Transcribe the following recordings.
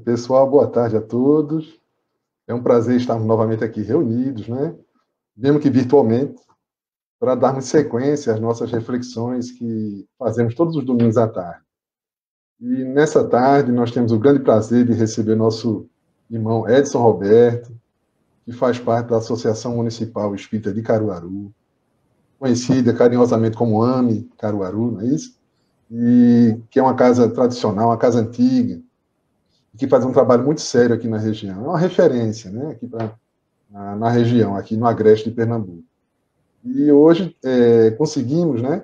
Pessoal, boa tarde a todos. É um prazer estarmos novamente aqui reunidos, né? Mesmo que virtualmente, para darmos sequência às nossas reflexões que fazemos todos os domingos à tarde. E nessa tarde nós temos o grande prazer de receber nosso irmão Edson Roberto, que faz parte da Associação Municipal Espírita de Caruaru, conhecida carinhosamente como AME Caruaru, não é isso? E que é uma casa tradicional, uma casa antiga, que faz um trabalho muito sério aqui na região. É uma referência, né, aqui na região, aqui no Agreste de Pernambuco. E hoje conseguimos, né,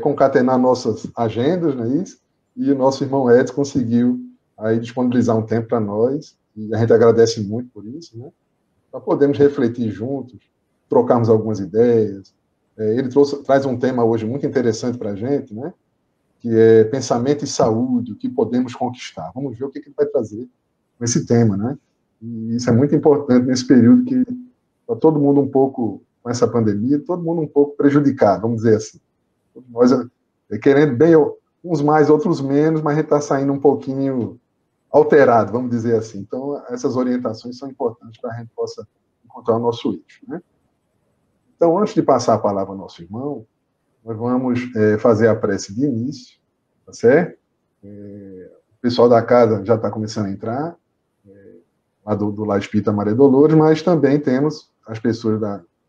concatenar nossas agendas, não é isso? E o nosso irmão Edson conseguiu aí disponibilizar um tempo para nós, e a gente agradece muito por isso, né, para podermos refletir juntos, trocarmos algumas ideias. Ele traz um tema hoje muito interessante para a gente, né, que é pensamento e saúde, o que podemos conquistar. Vamos ver o que ele vai trazer com esse tema, né? E isso é muito importante nesse período que está todo mundo um pouco, com essa pandemia, todo mundo um pouco prejudicado, vamos dizer assim. Todos nós querendo bem, uns mais, outros menos, mas a gente está saindo um pouquinho alterado, vamos dizer assim. Então, essas orientações são importantes para a gente possa encontrar o nosso eixo, né? Então, antes de passar a palavra ao nosso irmão, nós vamos fazer a prece de início, tá certo? O pessoal da casa já está começando a entrar, lá do Lar Espírita Maria Dolores, mas também temos as pessoas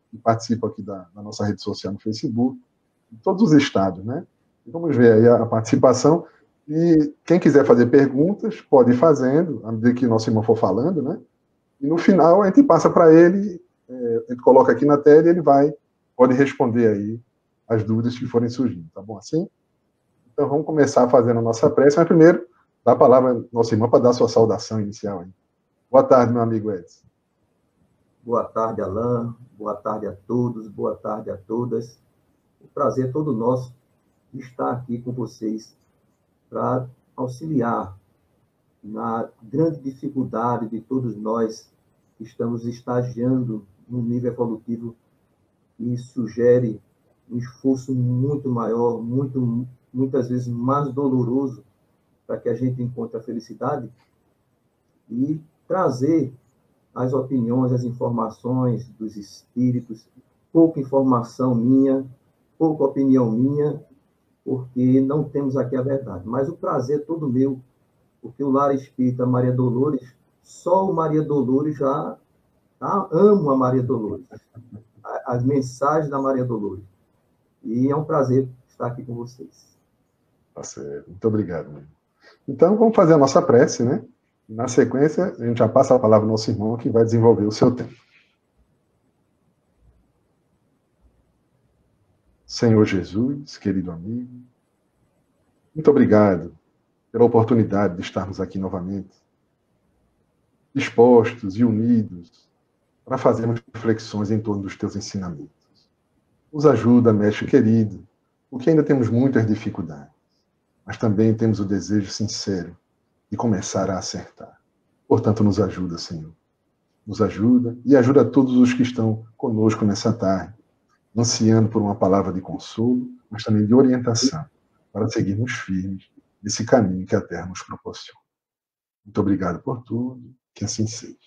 que participam aqui da nossa rede social no Facebook, de todos os estados, né? E vamos ver aí a participação. E quem quiser fazer perguntas, pode ir fazendo, à medida que nosso irmão for falando, né? E no final a gente passa para ele, a gente coloca aqui na tela e ele pode responder aí as dúvidas que forem surgindo, tá bom assim? Então vamos começar fazendo a nossa prece, mas primeiro dá a palavra ao nosso irmão para dar a sua saudação inicial aí. Boa tarde, meu amigo Edson. Boa tarde, Alain. Boa tarde a todos, boa tarde a todas. O prazer é todo nosso estar aqui com vocês para auxiliar na grande dificuldade de todos nós que estamos estagiando no nível evolutivo e sugere um esforço muito maior, muitas vezes mais doloroso para que a gente encontre a felicidade e trazer as opiniões, as informações dos espíritos, pouca informação minha, pouca opinião minha, porque não temos aqui a verdade. Mas o prazer é todo meu, porque o Lar Espírita Maria Dolores, só o Maria Dolores já amo a Maria Dolores, as mensagens da Maria Dolores. E é um prazer estar aqui com vocês. Tá certo, muito obrigado. Meu. Então vamos fazer a nossa prece, né? Na sequência, a gente já passa a palavra ao nosso irmão que vai desenvolver o seu tempo. Senhor Jesus, querido amigo, muito obrigado pela oportunidade de estarmos aqui novamente, dispostos e unidos para fazermos reflexões em torno dos teus ensinamentos. Nos ajuda, mestre querido, porque ainda temos muitas dificuldades, mas também temos o desejo sincero de começar a acertar. Portanto, nos ajuda, Senhor. Nos ajuda e ajuda a todos os que estão conosco nessa tarde, ansiando por uma palavra de consolo, mas também de orientação, para seguirmos firmes nesse caminho que a Terra nos proporciona. Muito obrigado por tudo, que assim seja.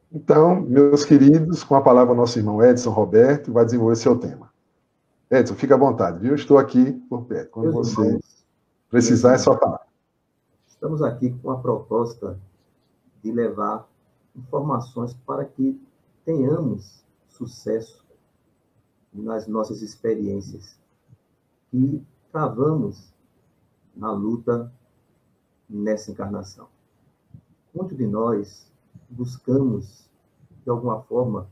Então, meus queridos, com a palavra o nosso irmão Edson Roberto, vai desenvolver seu tema. Edson, fica à vontade, viu? Estou aqui por perto. Quando você precisar, é só falar. Estamos aqui com a proposta de levar informações para que tenhamos sucesso nas nossas experiências e travamos na luta nessa encarnação. Muitos de nós buscamos, de alguma forma,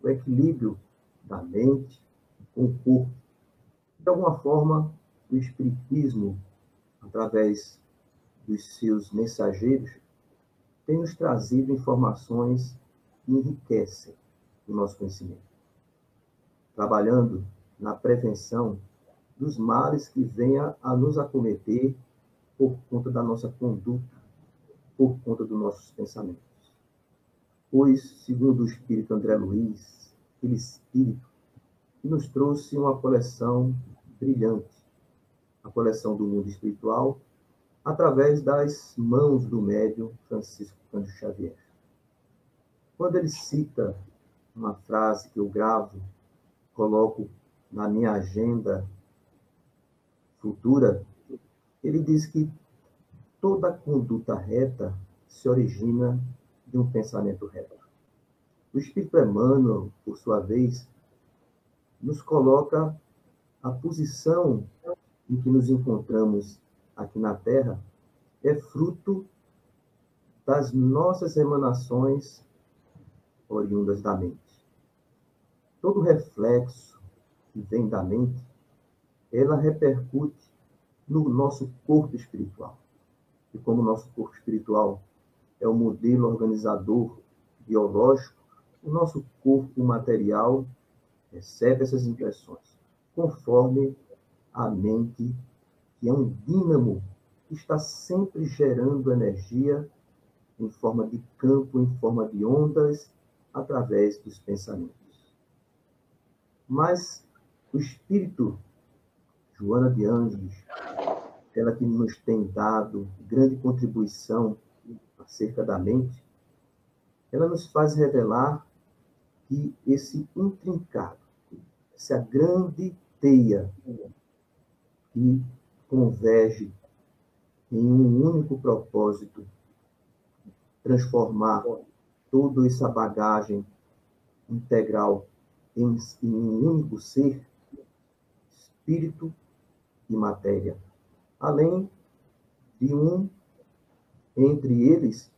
o equilíbrio da mente com o corpo. De alguma forma, o Espiritismo, através dos seus mensageiros, tem nos trazido informações que enriquecem o nosso conhecimento, trabalhando na prevenção dos males que venham a nos acometer por conta da nossa conduta, por conta dos nossos pensamentos. Pois, segundo o espírito André Luiz, aquele espírito que nos trouxe uma coleção brilhante, a coleção do mundo espiritual, através das mãos do médium Francisco Cândido Xavier. Quando ele cita uma frase que eu gravo, coloco na minha agenda futura, ele diz que toda conduta reta se origina de um pensamento reto. O Espírito Emmanuel, por sua vez, nos coloca a posição em que nos encontramos aqui na Terra é fruto das nossas emanações oriundas da mente. Todo reflexo que vem da mente, ela repercute no nosso corpo espiritual. E como o nosso corpo espiritual é o modelo organizador biológico, o nosso corpo material recebe essas impressões, conforme a mente, que é um dínamo que está sempre gerando energia em forma de campo, em forma de ondas, através dos pensamentos. Mas o Espírito, Joana de Ângeles, ela que nos tem dado grande contribuição acerca da mente, ela nos faz revelar que esse intrincado, essa grande teia que converge em um único propósito, transformar toda essa bagagem integral em um único ser, espírito e matéria, além de um entre eles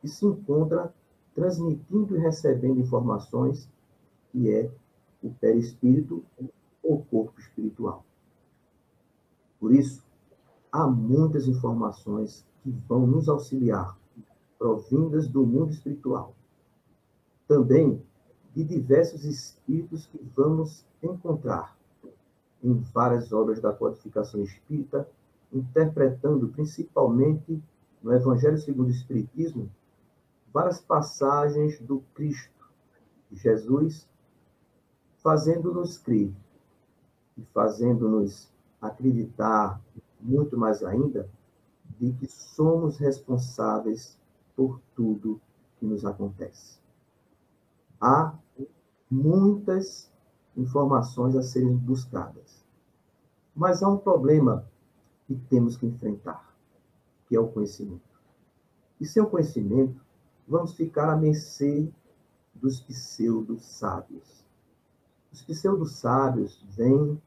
que se encontra transmitindo e recebendo informações, que é o perispírito ou corpo espiritual. Por isso, há muitas informações que vão nos auxiliar, provindas do mundo espiritual. Também de diversos espíritos que vamos encontrar em várias obras da codificação espírita, interpretando principalmente no Evangelho segundo o Espiritismo, várias passagens do Cristo, de Jesus, fazendo-nos crer e fazendo-nos acreditar muito mais ainda de que somos responsáveis por tudo que nos acontece. Há muitas informações a serem buscadas, mas há um problema que temos que enfrentar, que é o conhecimento. E sem o conhecimento, vamos ficar à mercê dos pseudo-sábios. Os pseudo-sábios vêm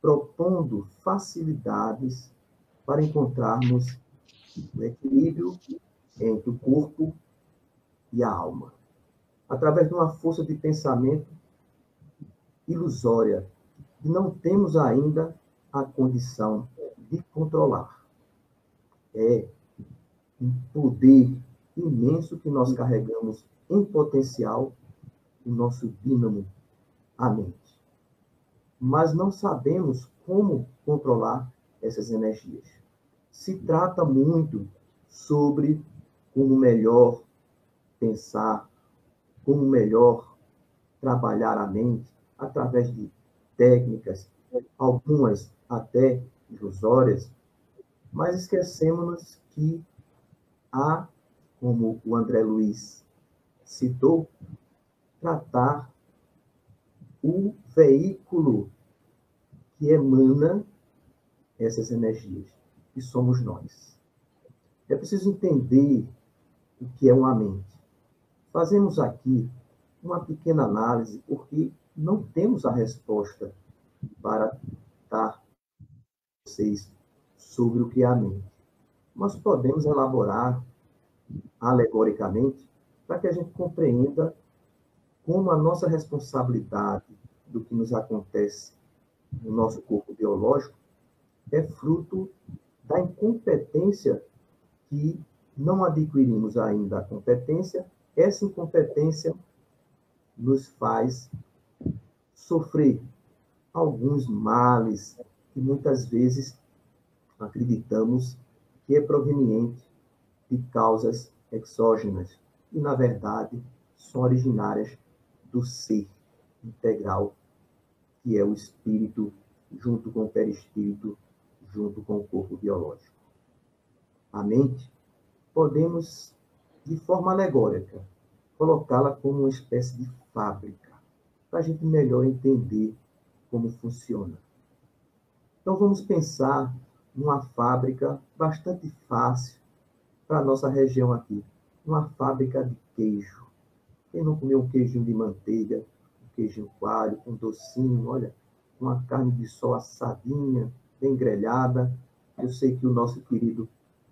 propondo facilidades para encontrarmos o equilíbrio entre o corpo e a alma, através de uma força de pensamento ilusória, que não temos ainda a condição de controlar. É um poder imenso que nós carregamos em potencial, o nosso dínamo, a mente. Mas não sabemos como controlar essas energias. Se trata muito sobre como melhor pensar, como melhor trabalhar a mente, através de técnicas, algumas até ilusórias, mas esquecemos que há, como o André Luiz citou, tratar o veículo que emana essas energias, que somos nós. É preciso entender o que é uma mente. Fazemos aqui uma pequena análise, porque não temos a resposta para dar a vocês sobre o que é a mente. Mas podemos elaborar alegoricamente para que a gente compreenda como a nossa responsabilidade do que nos acontece no nosso corpo biológico é fruto da incompetência que não adquirimos ainda a competência. Essa incompetência nos faz sofrer alguns males que muitas vezes acreditamos que é proveniente de causas exógenas e, na verdade, são originárias do ser integral, que é o espírito, junto com o perispírito, junto com o corpo biológico. a mente, podemos, de forma alegórica, colocá-la como uma espécie de fábrica, para a gente melhor entender como funciona. Então, vamos pensar numa fábrica bastante fácil para a nossa região aqui, uma fábrica de queijo. Quem não comeu um queijinho de manteiga, um queijinho coalho, um docinho, olha, uma carne de sol assadinha, bem grelhada. Eu sei que o nosso querido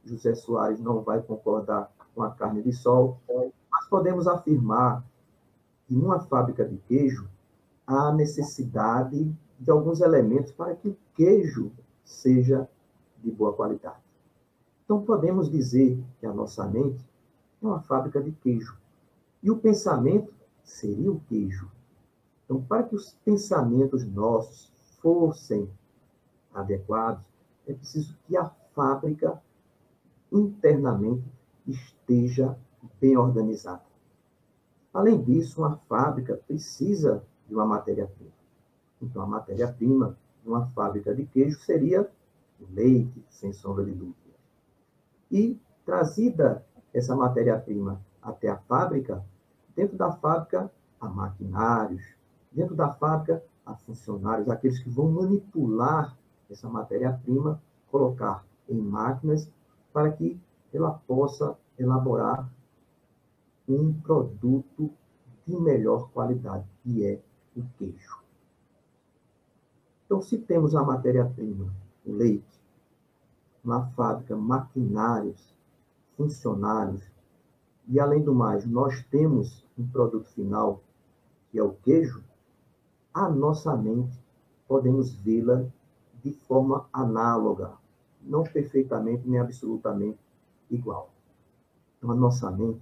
José Soares não vai concordar com a carne de sol, mas podemos afirmar que numa fábrica de queijo há necessidade de alguns elementos para que o queijo seja de boa qualidade. Então, podemos dizer que a nossa mente é uma fábrica de queijo. E o pensamento seria o queijo. Então, para que os pensamentos nossos fossem adequados, é preciso que a fábrica internamente esteja bem organizada. Além disso, uma fábrica precisa de uma matéria-prima. Então, a matéria-prima de uma fábrica de queijo seria o leite, sem sombra de dúvida. E, trazida essa matéria-prima até a fábrica, dentro da fábrica há maquinários, dentro da fábrica há funcionários, aqueles que vão manipular essa matéria-prima, colocar em máquinas para que ela possa elaborar um produto de melhor qualidade, que é o queijo. Então, se temos a matéria-prima, o leite, na fábrica, maquinários, funcionários, e, além do mais, nós temos um produto final, que é o queijo, a nossa mente podemos vê-la de forma análoga, não perfeitamente nem absolutamente igual. Então, a nossa mente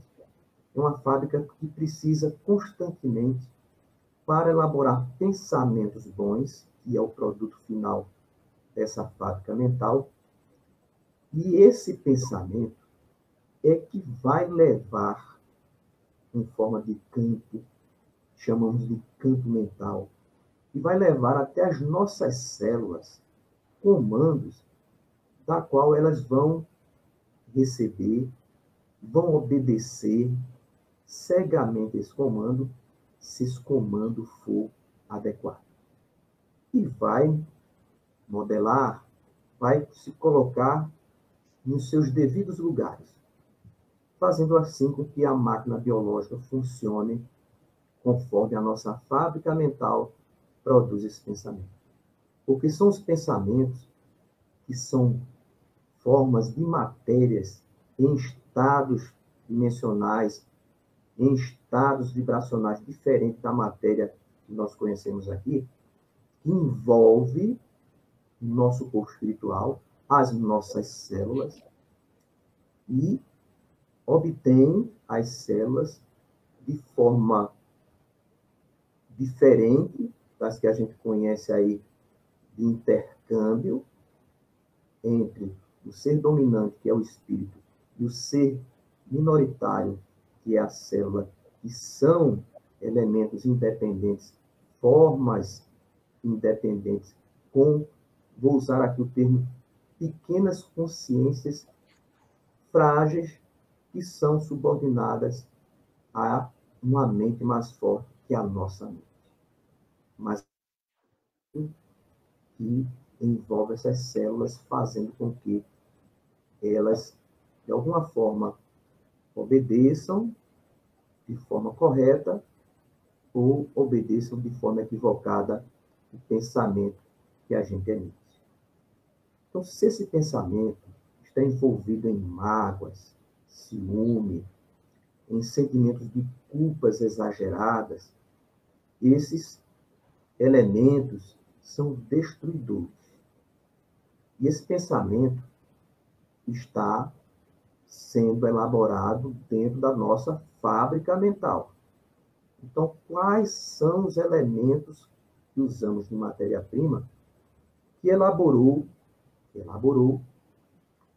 é uma fábrica que precisa constantemente, para elaborar pensamentos bons, que é o produto final dessa fábrica mental, e esse pensamento é que vai levar, em forma de campo, chamamos de campo mental, e vai levar até as nossas células comandos da qual elas vão receber, vão obedecer cegamente esse comando, se esse comando for adequado. E vai modelar, vai se colocar nos seus devidos lugares, fazendo assim com que a máquina biológica funcione conforme a nossa fábrica mental produz esse pensamento. Porque são os pensamentos que são formas de matérias em estados dimensionais, em estados vibracionais diferentes da matéria que nós conhecemos aqui, que envolve o nosso corpo espiritual, as nossas células, e obtém as células de forma diferente das que a gente conhece aí de intercâmbio entre o ser dominante, que é o espírito, e o ser minoritário, que é a célula, que são elementos independentes, formas independentes, vou usar aqui o termo, pequenas consciências frágeis que são subordinadas a uma mente mais forte que a nossa mente. Mas que envolve essas células, fazendo com que elas, de alguma forma, obedeçam de forma correta ou obedeçam de forma equivocada o pensamento que a gente emite. Então, se esse pensamento está envolvido em mágoas, ciúme, em sentimentos de culpas exageradas, esses elementos são destruidores. E esse pensamento está sendo elaborado dentro da nossa fábrica mental. Então, quais são os elementos que usamos de matéria-prima que elaborou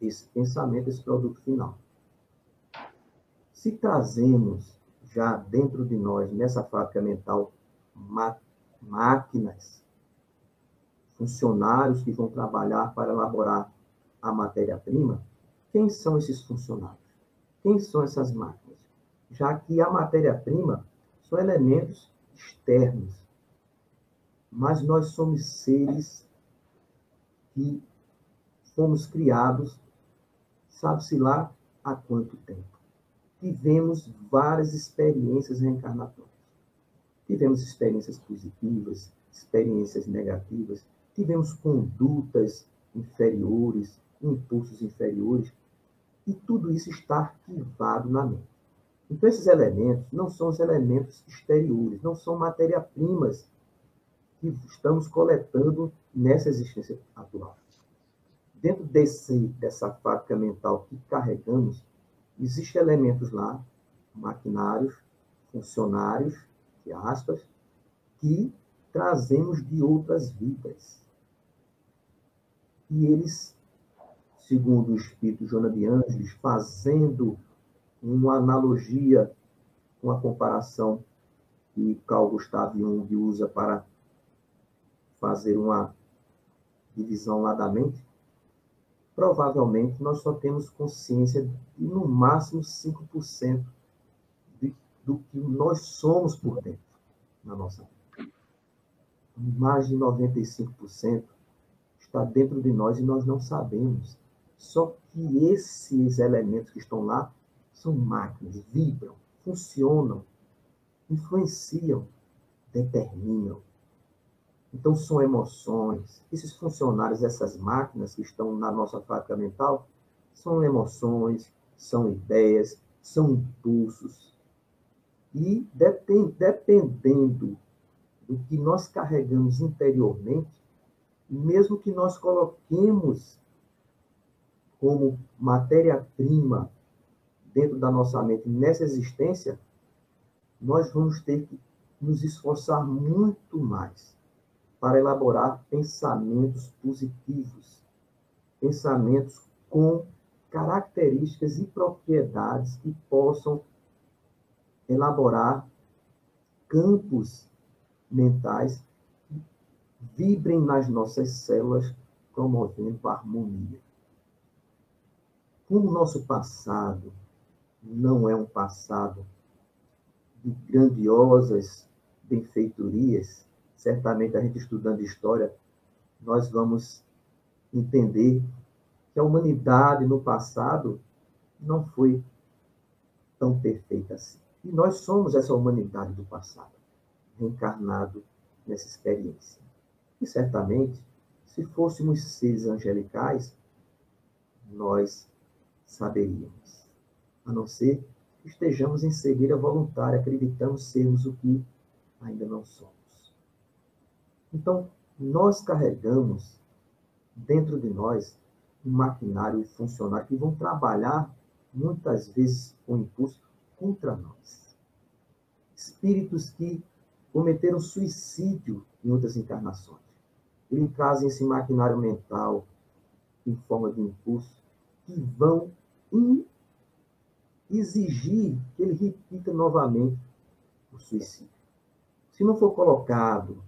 esse pensamento, esse produto final? Se trazemos já dentro de nós, nessa fábrica mental, máquinas, funcionários que vão trabalhar para elaborar a matéria-prima, quem são esses funcionários? Quem são essas máquinas? Já que a matéria-prima são elementos externos, mas nós somos seres que fomos criados, sabe-se lá há quanto tempo. Tivemos várias experiências reencarnatórias. Tivemos experiências positivas, experiências negativas, tivemos condutas inferiores, impulsos inferiores, e tudo isso está arquivado na mente. Então, esses elementos não são os elementos exteriores, não são matéria-primas que estamos coletando nessa existência atual. Dentro dessa fábrica mental que carregamos, existem elementos lá, maquinários, funcionários, entre aspas, que trazemos de outras vidas. E eles, segundo o espírito Joana de Ângeles, fazendo uma analogia com a comparação que Carl Gustav Jung usa para fazer uma divisão lá da mente, provavelmente nós só temos consciência de, no máximo, 5% do que nós somos por dentro, na nossa vida. Mais de 95% está dentro de nós e nós não sabemos. Só que esses elementos que estão lá são máquinas, vibram, funcionam, influenciam, determinam. Então, são emoções. Esses funcionários, essas máquinas que estão na nossa fábrica mental, são emoções, são ideias, são impulsos. E, dependendo do que nós carregamos interiormente, mesmo que nós coloquemos como matéria-prima dentro da nossa mente nessa existência, nós vamos ter que nos esforçar muito mais para elaborar pensamentos positivos, pensamentos com características e propriedades que possam elaborar campos mentais que vibrem nas nossas células, promovendo a harmonia. Como o nosso passado não é um passado de grandiosas benfeitorias, certamente a gente estudando história, nós vamos entender que a humanidade no passado não foi tão perfeita assim. E nós somos essa humanidade do passado, reencarnado nessa experiência. E certamente, se fôssemos seres angelicais, nós saberíamos. A não ser que estejamos em cegueira voluntária, acreditamos sermos o que ainda não somos. Então, nós carregamos dentro de nós um maquinário e funcionário que vão trabalhar, muitas vezes, com impulso contra nós. Espíritos que cometeram suicídio em outras encarnações. Eles trazem esse maquinário mental em forma de impulso que vão exigir que ele repita novamente o suicídio. Se não for colocado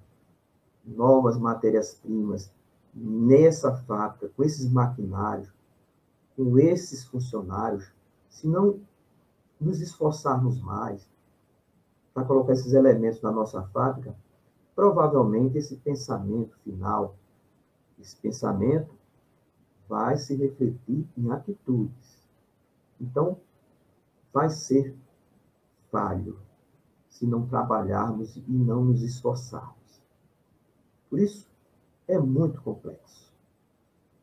novas matérias-primas nessa fábrica, com esses maquinários, com esses funcionários, se não nos esforçarmos mais para colocar esses elementos na nossa fábrica, provavelmente esse pensamento final, esse pensamento vai se refletir em atitudes. Então, vai ser falho se não trabalharmos e não nos esforçarmos. Por isso, é muito complexo.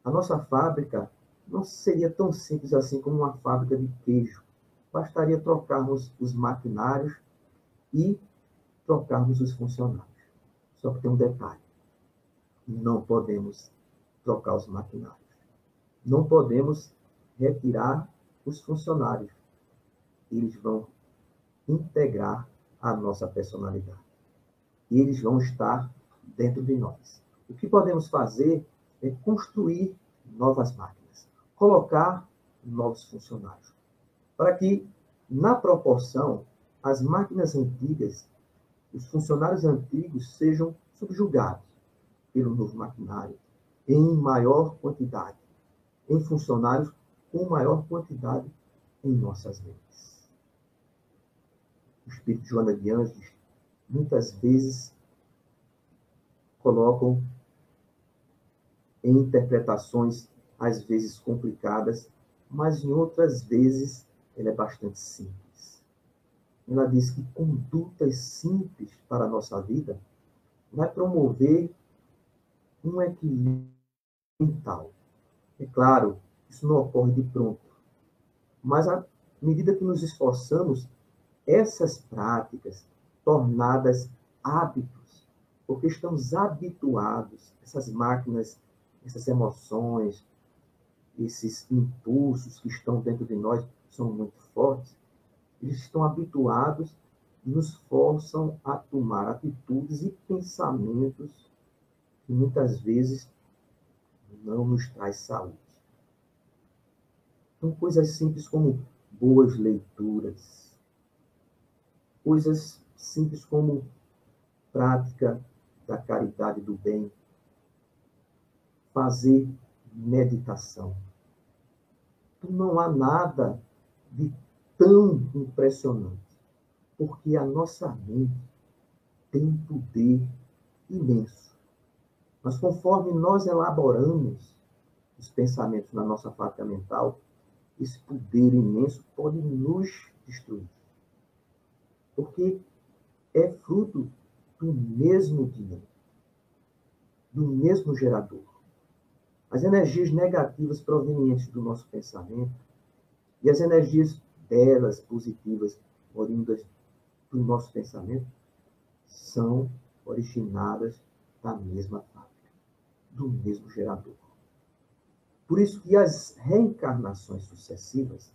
A nossa fábrica não seria tão simples assim como uma fábrica de queijo. Bastaria trocarmos os maquinários e trocarmos os funcionários. Só que tem um detalhe. Não podemos trocar os maquinários. Não podemos retirar os funcionários. Eles vão integrar a nossa personalidade. Eles vão estar dentro de nós. O que podemos fazer é construir novas máquinas, colocar novos funcionários, para que, na proporção, as máquinas antigas, os funcionários antigos sejam subjugados pelo novo maquinário em maior quantidade, em funcionários com maior quantidade em nossas mentes. O Espírito Joana de Ângeles, muitas vezes, colocam em interpretações, às vezes complicadas, mas em outras vezes ela é bastante simples. Ela diz que condutas simples para a nossa vida vai promover um equilíbrio mental. É claro, isso não ocorre de pronto, mas à medida que nos esforçamos, essas práticas tornadas hábitos, porque estamos habituados, essas máquinas, essas emoções, esses impulsos que estão dentro de nós são muito fortes, eles estão habituados e nos forçam a tomar atitudes e pensamentos que muitas vezes não nos traz saúde. Então, coisas simples como boas leituras, coisas simples como prática da caridade do bem, fazer meditação. Então, não há nada de tão impressionante, porque a nossa mente tem um poder imenso. Mas conforme nós elaboramos os pensamentos na nossa fábrica mental, esse poder imenso pode nos destruir. Porque é fruto do mesmo dinheiro, do mesmo gerador. As energias negativas provenientes do nosso pensamento e as energias belas, positivas, oriundas do nosso pensamento, são originadas da mesma fábrica, do mesmo gerador. Por isso que as reencarnações sucessivas,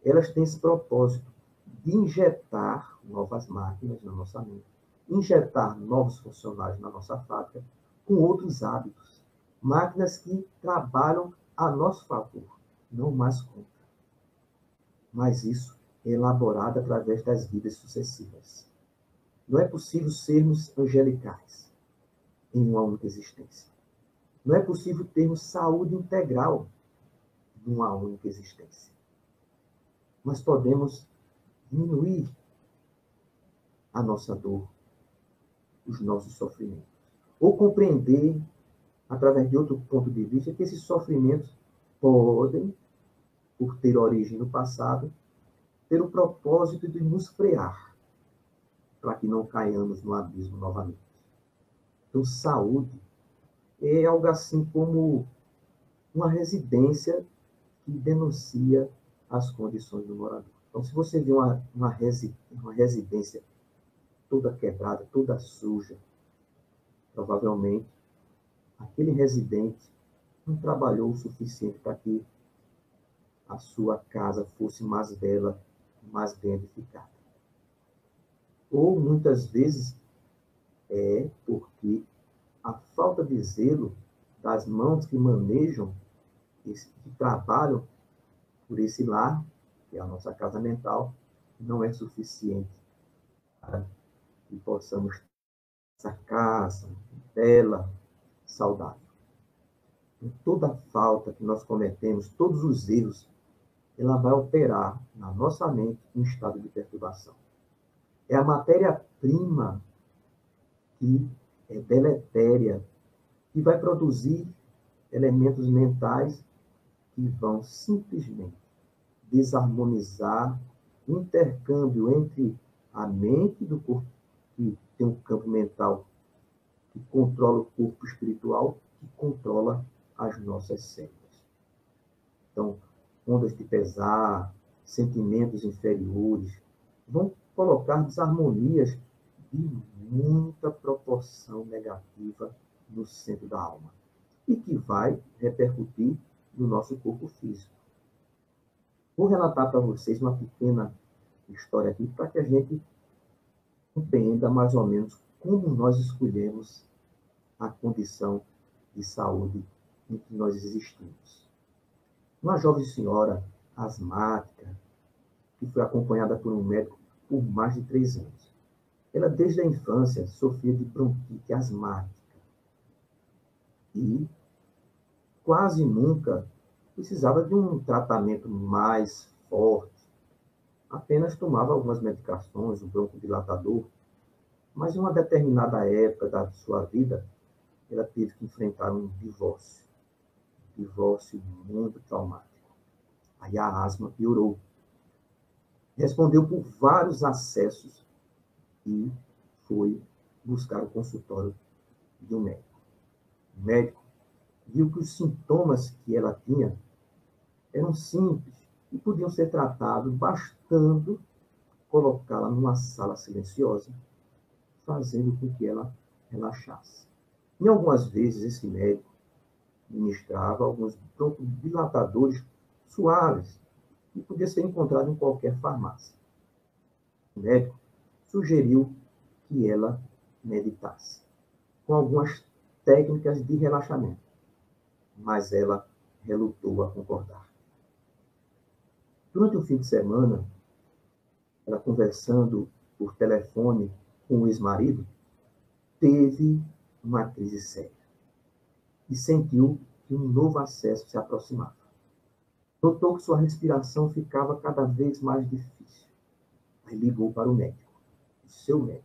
elas têm esse propósito de injetar novas máquinas na nossa mente, injetar novos funcionários na nossa fábrica com outros hábitos, máquinas que trabalham a nosso favor, não mais contra. Mas isso é elaborado através das vidas sucessivas. Não é possível sermos angelicais em uma única existência. Não é possível termos saúde integral numa única existência. Mas podemos diminuir a nossa dor, os nossos sofrimentos. Ou compreender, através de outro ponto de vista, que esses sofrimentos podem, por ter origem no passado, ter o propósito de nos frear, para que não caiamos no abismo novamente. Então, saúde é algo assim como uma residência que denuncia as condições do morador. Então, se você vê uma residência toda quebrada, toda suja, provavelmente aquele residente não trabalhou o suficiente para que a sua casa fosse mais bela, mais bem edificada. Ou, muitas vezes, é porque a falta de zelo das mãos que manejam, que trabalham por esse lar, que é a nossa casa mental, não é suficiente para que possamos ter essa casa bela, saudável. E toda falta que nós cometemos, todos os erros, ela vai operar na nossa mente um estado de perturbação. É a matéria-prima que é deletéria, que vai produzir elementos mentais que vão simplesmente desarmonizar o intercâmbio entre a mente do corpo, que tem um campo mental que controla o corpo espiritual, que controla as nossas células. Então, ondas de pesar, sentimentos inferiores, vão colocar desarmonias de muita proporção negativa no centro da alma e que vai repercutir no nosso corpo físico. Vou relatar para vocês uma pequena história aqui para que a gente compreenda mais ou menos como nós escolhemos a condição de saúde em que nós existimos. Uma jovem senhora asmática, que foi acompanhada por um médico por mais de 3 anos. Ela, desde a infância, sofria de bronquite asmática. E quase nunca precisava de um tratamento mais forte. Apenas tomava algumas medicações, um broncodilatador, mas em uma determinada época da sua vida, ela teve que enfrentar um divórcio muito traumático. Aí a asma piorou. Respondeu por vários acessos e foi buscar o consultório de um médico. O médico viu que os sintomas que ela tinha eram simples e podiam ser tratados bastando colocá-la numa sala silenciosa, fazendo com que ela relaxasse. Em algumas vezes, esse médico ministrava alguns broncodilatadores suaves que podia ser encontrado em qualquer farmácia. O médico sugeriu que ela meditasse, com algumas técnicas de relaxamento, mas ela relutou a concordar. Durante o fim de semana, ela conversando por telefone com o ex-marido, teve uma crise séria e sentiu que um novo acesso se aproximava. Notou que sua respiração ficava cada vez mais difícil. Aí ligou para o médico, o seu médico.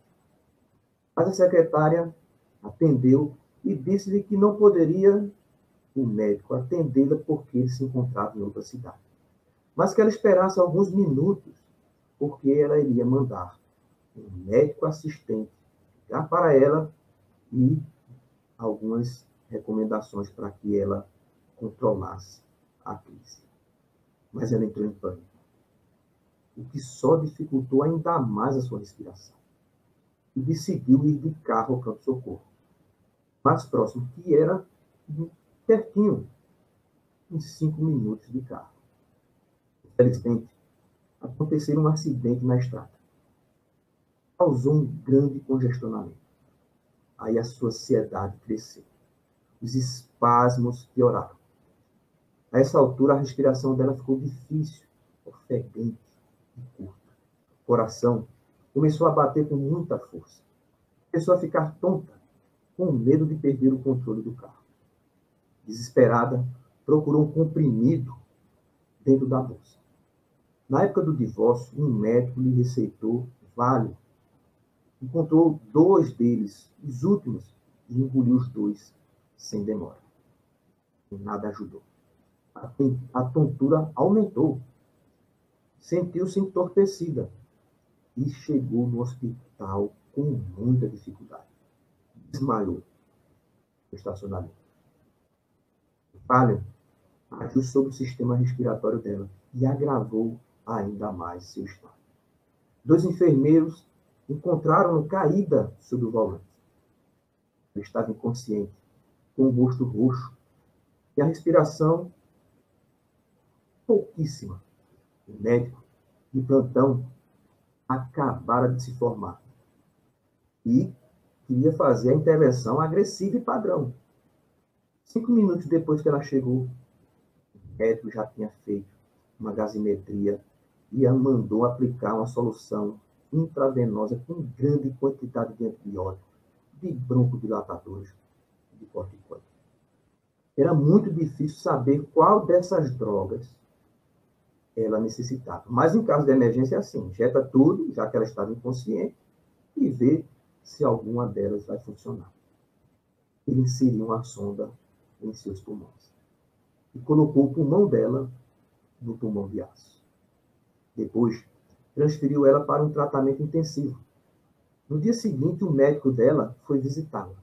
Mas a secretária atendeu e disse-lhe que não poderia o médico atendê-la porque ele se encontrava em outra cidade. Mas que ela esperasse alguns minutos, porque ela iria mandar um médico assistente ligar para ela e algumas recomendações para que ela controlasse a crise. Mas ela entrou em pânico, o que só dificultou ainda mais a sua respiração. E decidiu ir de carro ao pronto-socorro, mais próximo, que era pertinho, em 5 minutos de carro. Infelizmente, aconteceu um acidente na estrada. Causou um grande congestionamento. Aí a sua ansiedade cresceu. Os espasmos pioraram. A essa altura, a respiração dela ficou difícil, ofegante e curta. O coração começou a bater com muita força. Começou a ficar tonta, com medo de perder o controle do carro. Desesperada, procurou um comprimido dentro da bolsa. Na época do divórcio, um médico lhe receitou Valium. Encontrou 2 deles, os últimos, e engoliu os 2 sem demora. E nada ajudou. A tontura aumentou. Sentiu-se entorpecida e chegou no hospital com muita dificuldade. Desmaiou no estacionamento. O Valium agiu sobre o sistema respiratório dela e agravou ainda mais seu estado. 2 enfermeiros encontraram-no caída sob o volante. Ele estava inconsciente, com o rosto roxo e a respiração pouquíssima. O médico de plantão acabara de se formar e queria fazer a intervenção agressiva e padrão. 5 minutos depois que ela chegou, o médico já tinha feito uma gasimetria e a mandou aplicar uma solução intravenosa com grande quantidade de antibióticos, de broncodilatadores, de corticoides. Era muito difícil saber qual dessas drogas ela necessitava. Mas em caso de emergência é assim, injeta tudo, já que ela estava inconsciente, e vê se alguma delas vai funcionar. Ele inseriu uma sonda em seus pulmões e colocou o pulmão dela no pulmão de aço. Depois, transferiu ela para um tratamento intensivo. No dia seguinte, o médico dela foi visitá-la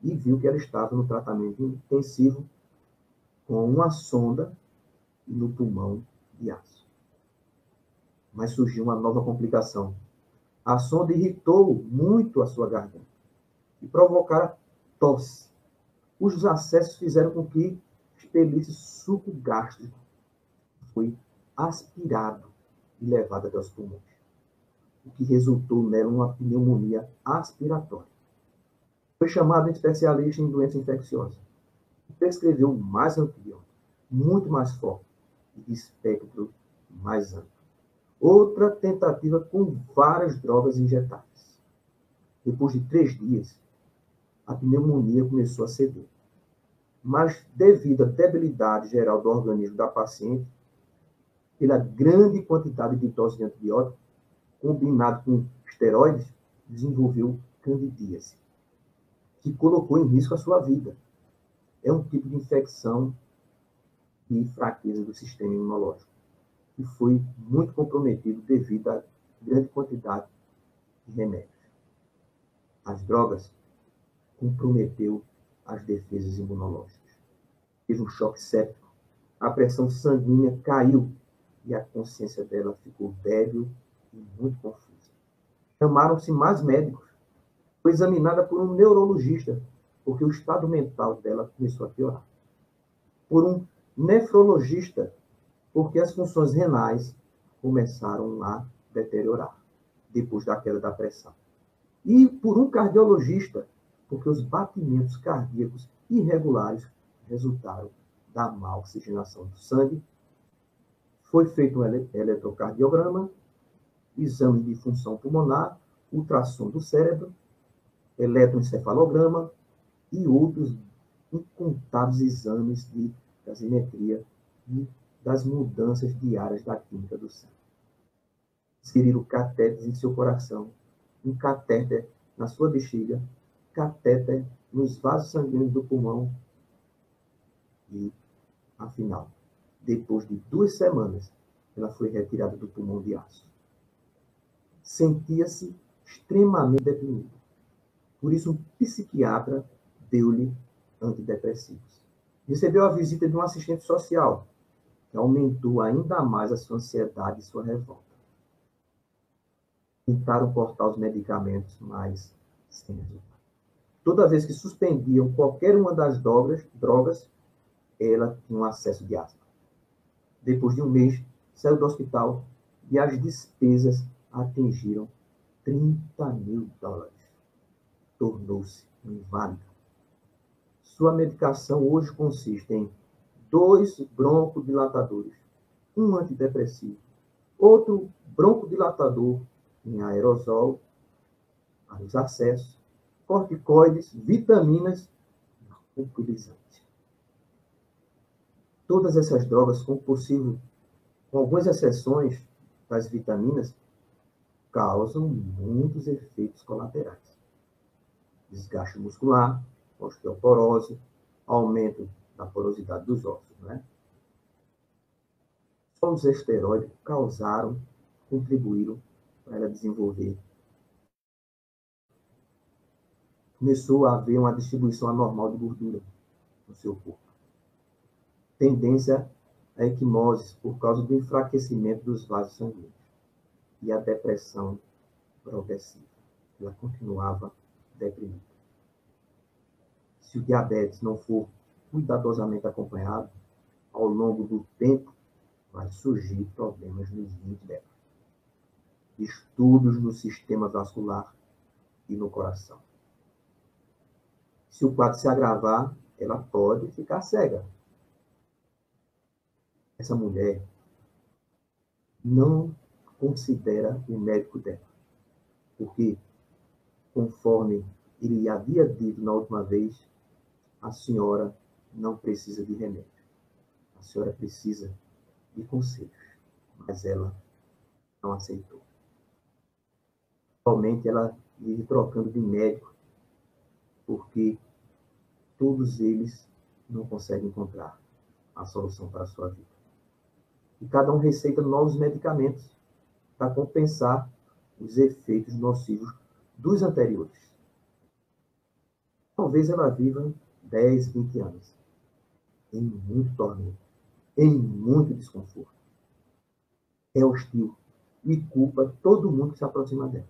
e viu que ela estava no tratamento intensivo com uma sonda no pulmão de aço. Mas surgiu uma nova complicação. A sonda irritou muito a sua garganta e provocara tosse, cujos acessos fizeram com que expelisse suco gástrico. Foi aspirado e levado até os pulmões, o que resultou nela uma pneumonia aspiratória. Foi chamado um especialista em doença infecciosa e prescreveu mais antibiótico, muito mais forte e de espectro mais amplo. Outra tentativa com várias drogas injetáveis. Depois de 3 dias, a pneumonia começou a ceder. mas devido à debilidade geral do organismo da paciente, pela grande quantidade de doses de antibiótico, combinado com esteroides, desenvolveu candidíase, que colocou em risco a sua vida. É um tipo de infecção e fraqueza do sistema imunológico, que foi muito comprometido devido à grande quantidade de remédios. As drogas comprometeu as defesas imunológicas. Teve um choque séptico, a pressão sanguínea caiu e a consciência dela ficou débil e muito confusa. Chamaram-se mais médicos. Foi examinada por um neurologista, porque o estado mental dela começou a piorar. Por um nefrologista, porque as funções renais começaram a deteriorar depois da queda da pressão. E por um cardiologista, porque os batimentos cardíacos irregulares resultaram da má oxigenação do sangue. Foi feito um eletrocardiograma, exame de função pulmonar, ultrassom do cérebro, eletroencefalograma e outros incontáveis exames de gasometria e das mudanças diárias da química do sangue. Inseriram catéteres em seu coração, um catéter na sua bexiga, catéter nos vasos sanguíneos do pulmão e, afinal, depois de 2 semanas, ela foi retirada do pulmão de aço. Sentia-se extremamente deprimida. Por isso, um psiquiatra deu-lhe antidepressivos. Recebeu a visita de um assistente social, que aumentou ainda mais a sua ansiedade e sua revolta. Tentaram cortar os medicamentos, mas sem resultado. Toda vez que suspendiam qualquer uma das drogas, ela tinha um acesso de asma. Depois de um mês, saiu do hospital e as despesas atingiram $30.000. Tornou-se inválida. Sua medicação hoje consiste em 2 broncodilatadores, um antidepressivo, outro broncodilatador em aerosol, para os acessos, corticoides, vitaminas e tranquilizante. Todas essas drogas, com algumas exceções das vitaminas, causam muitos efeitos colaterais. Desgaste muscular, osteoporose, aumento da porosidade dos ossos, né? Só os esteroides contribuíram para ela desenvolver. Começou a haver uma distribuição anormal de gordura no seu corpo. Tendência à equimose por causa do enfraquecimento dos vasos sanguíneos. E a depressão progressiva. Ela continuava deprimida. Se o diabetes não for cuidadosamente acompanhado, ao longo do tempo, vai surgir problemas nos rins dela. Estudos no sistema vascular e no coração. Se o quadro se agravar, ela pode ficar cega. Essa mulher não considera o médico dela, porque, conforme ele havia dito na última vez, a senhora não precisa de remédio. A senhora precisa de conselhos, mas ela não aceitou. Atualmente, ela vive trocando de médico, porque todos eles não conseguem encontrar a solução para a sua vida. E cada um receita novos medicamentos para compensar os efeitos nocivos dos anteriores. Talvez ela viva 10, 20 anos, em muito tormento, em muito desconforto. É hostil e culpa todo mundo que se aproxima dela.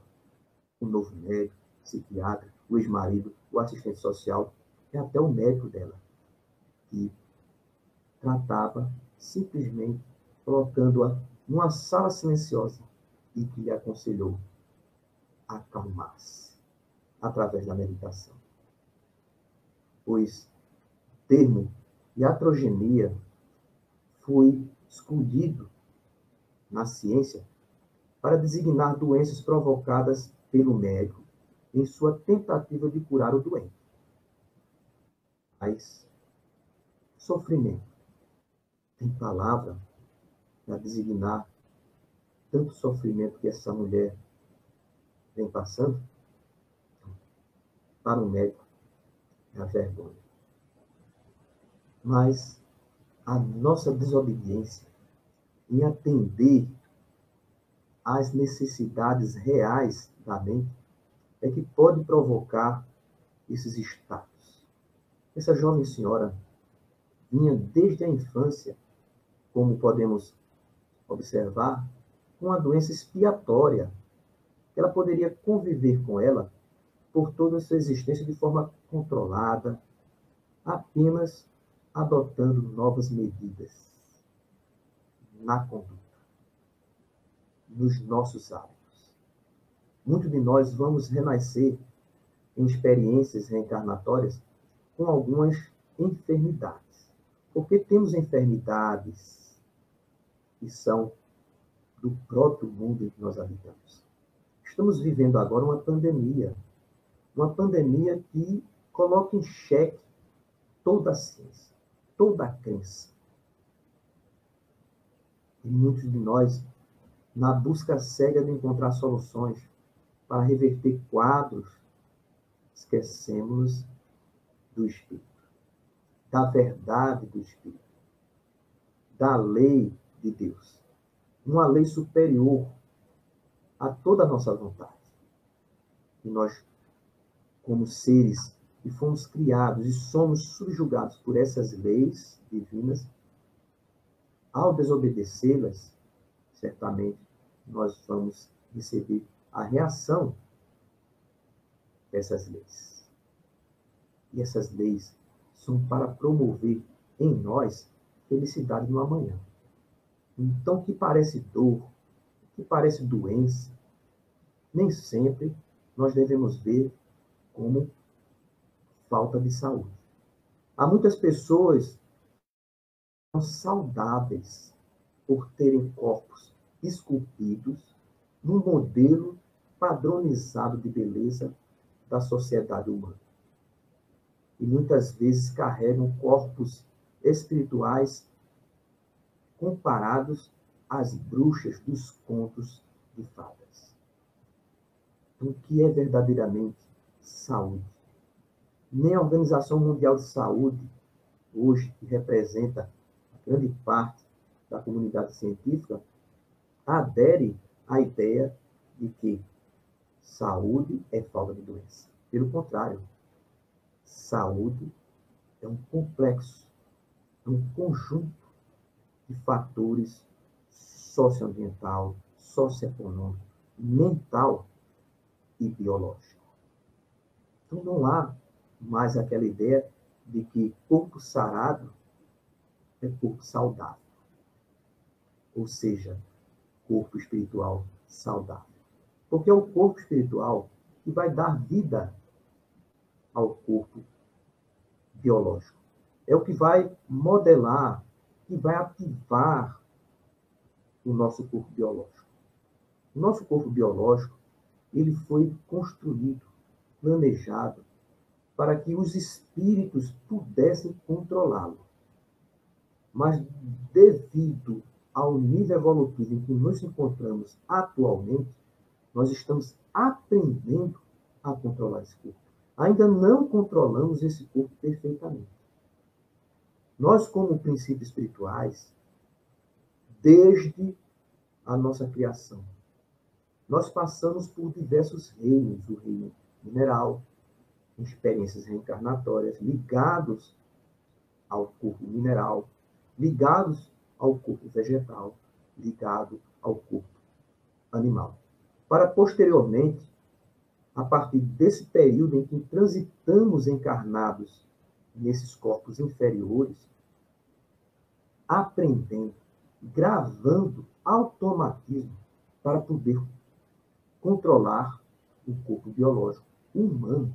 O novo médico, o psiquiatra, o ex-marido, o assistente social, e até o médico dela, que tratava simplesmente colocando-a numa sala silenciosa e que lhe aconselhou a acalmar-se através da meditação. Pois o termo iatrogenia foi escolhido na ciência para designar doenças provocadas pelo médico em sua tentativa de curar o doente. Mas sofrimento. Tem palavra para designar tanto sofrimento que essa mulher vem passando? Para o médico, é a vergonha. Mas a nossa desobediência em atender às necessidades reais da mente é que pode provocar esses estados. Essa jovem senhora vinha desde a infância, como podemos observar, com uma doença expiatória. Ela poderia conviver com ela por toda a sua existência de forma controlada, apenas adotando novas medidas na conduta, nos nossos hábitos. Muitos de nós vamos renascer em experiências reencarnatórias com algumas enfermidades. Porque temos enfermidades que são do próprio mundo em que nós habitamos. Estamos vivendo agora uma pandemia que coloca em xeque toda a ciência, toda a crença. E muitos de nós, na busca cega de encontrar soluções para reverter quadros, esquecemos do Espírito, da verdade do Espírito, da lei de Deus. Uma lei superior a toda a nossa vontade. E nós, como seres que fomos criados e somos subjugados por essas leis divinas, ao desobedecê-las, certamente nós vamos receber a reação dessas leis. E essas leis são para promover em nós felicidade no amanhã. Então, o que parece dor, o que parece doença, nem sempre nós devemos ver como falta de saúde. Há muitas pessoas que são saudáveis por terem corpos esculpidos num modelo padronizado de beleza da sociedade humana. E muitas vezes carregam corpos espirituais comparados às bruxas dos contos de fadas. Então, o que é verdadeiramente saúde? Nem a Organização Mundial de Saúde, hoje, que representa a grande parte da comunidade científica, adere à ideia de que saúde é falta de doença. Pelo contrário, saúde é um complexo, é um conjunto de fatores socioambiental, socioeconômico, mental e biológico. Então não há mais aquela ideia de que corpo sarado é corpo saudável. Ou seja, corpo espiritual saudável. Porque é o corpo espiritual que vai dar vida ao corpo biológico. É o que vai modelar, que vai ativar o nosso corpo biológico. O nosso corpo biológico, ele foi construído, planejado, para que os espíritos pudessem controlá-lo. Mas, devido ao nível evolutivo em que nos encontramos atualmente, nós estamos aprendendo a controlar esse corpo. Ainda não controlamos esse corpo perfeitamente. Nós, como princípios espirituais, desde a nossa criação, nós passamos por diversos reinos, o reino mineral, experiências reencarnatórias ligados ao corpo mineral, ligados ao corpo vegetal, ligado ao corpo animal. Para, posteriormente, a partir desse período em que transitamos encarnados nesses corpos inferiores, aprendendo, gravando automatismo para poder controlar o corpo biológico humano.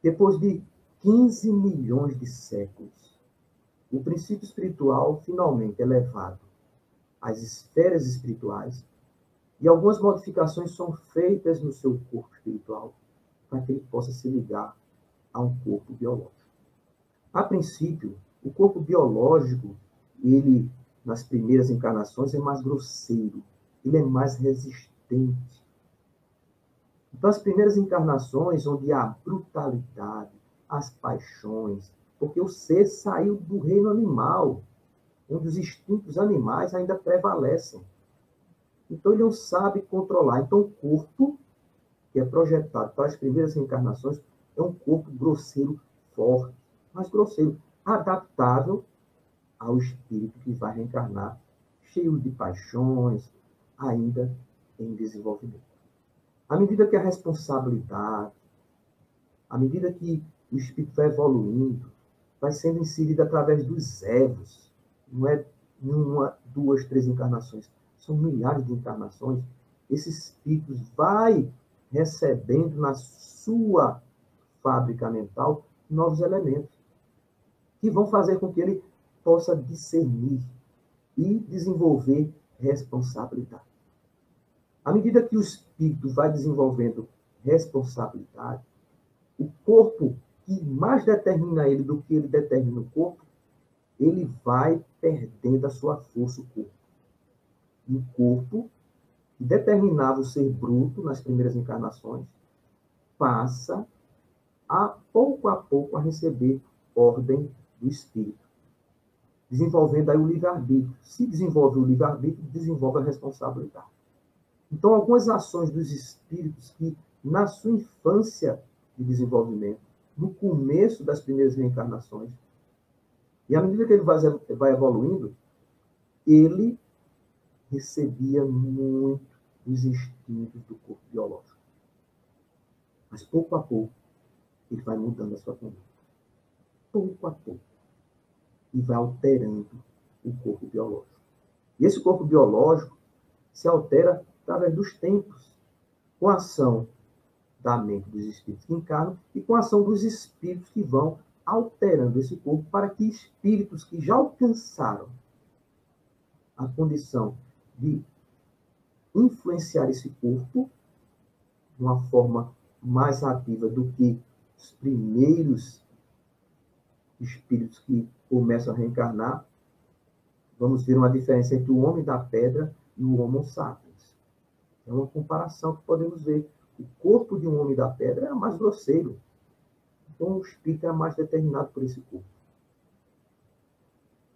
Depois de 15 milhões de séculos, o princípio espiritual finalmente é levado às esferas espirituais e algumas modificações são feitas no seu corpo espiritual para que ele possa se ligar a um corpo biológico. A princípio, o corpo biológico, ele, nas primeiras encarnações, é mais grosseiro, ele é mais resistente. Então, as primeiras encarnações, onde há brutalidade, as paixões, porque o ser saiu do reino animal, onde os instintos animais ainda prevalecem. Então, ele não sabe controlar. Então, o corpo, que é projetado para as primeiras encarnações, é um corpo grosseiro, forte, mas grosseiro, adaptável ao espírito que vai reencarnar, cheio de paixões, ainda em desenvolvimento. À medida que a responsabilidade, à medida que o espírito vai evoluindo, vai sendo inserido através dos erros, não é uma, duas, três encarnações, são milhares de encarnações, esse espírito vai recebendo na sua fábrica mental novos elementos que vão fazer com que ele possa discernir e desenvolver responsabilidade. À medida que o espírito vai desenvolvendo responsabilidade, o corpo que mais determina ele do que ele determina o corpo, ele vai perdendo a sua força, o corpo. E o corpo, que determinava o ser bruto nas primeiras encarnações, passa a pouco a receber ordem do espírito, desenvolvendo aí o livre-arbítrio. Se desenvolve o livre-arbítrio, desenvolve a responsabilidade. Então, algumas ações dos espíritos que, na sua infância de desenvolvimento, no começo das primeiras reencarnações, e à medida que ele vai evoluindo, ele recebia muito dos instintos do corpo biológico. Mas, pouco a pouco, ele vai mudando a sua conduta. Pouco a pouco. E vai alterando o corpo biológico. E esse corpo biológico se altera através dos tempos, com a ação da mente dos espíritos que encarnam e com a ação dos espíritos que vão alterando esse corpo para que espíritos que já alcançaram a condição de influenciar esse corpo de uma forma mais ativa do que os primeiros espíritos que começam a reencarnar, vamos ver uma diferença entre o homem da pedra e o Homo sapiens. É uma comparação que podemos ver. O corpo de um homem da pedra é mais grosseiro. Então, o espírito é mais determinado por esse corpo.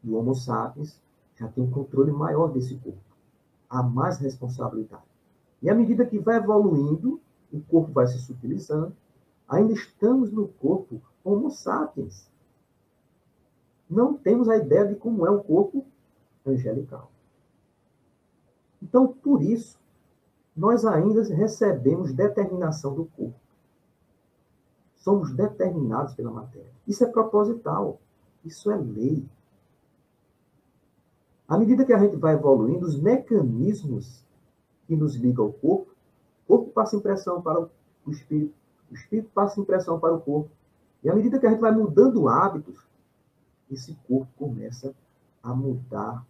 E o Homo sapiens já tem um controle maior desse corpo. Há mais responsabilidade. E à medida que vai evoluindo, o corpo vai se sutilizando, ainda estamos no corpo Homo sapiens. Não temos a ideia de como é o corpo angelical. Então, por isso, nós ainda recebemos determinação do corpo. Somos determinados pela matéria. Isso é proposital. Isso é lei. À medida que a gente vai evoluindo, os mecanismos que nos ligam ao corpo, o corpo passa impressão para o espírito passa impressão para o corpo. E à medida que a gente vai mudando hábitos, esse corpo começa a mudar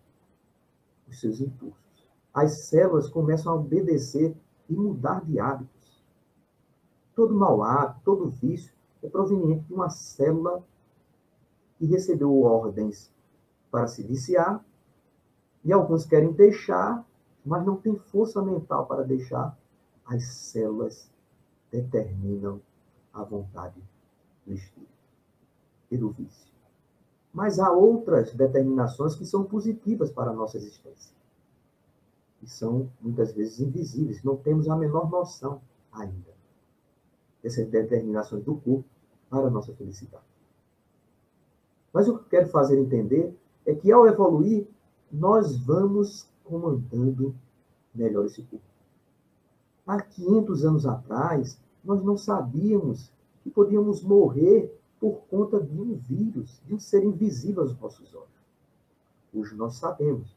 os seus impulsos. As células começam a obedecer e mudar de hábitos. Todo mau hábito, todo vício é proveniente de uma célula que recebeu ordens para se viciar, e alguns querem deixar, mas não tem força mental para deixar. As células determinam a vontade do espírito e do vício. Mas há outras determinações que são positivas para a nossa existência. E são, muitas vezes, invisíveis. Não temos a menor noção ainda dessas determinações do corpo para a nossa felicidade. Mas o que eu quero fazer entender é que, ao evoluir, nós vamos comandando melhor esse corpo. Há 500 anos atrás, nós não sabíamos que podíamos morrer por conta de um vírus, de um ser invisível aos nossos olhos. Hoje nós sabemos.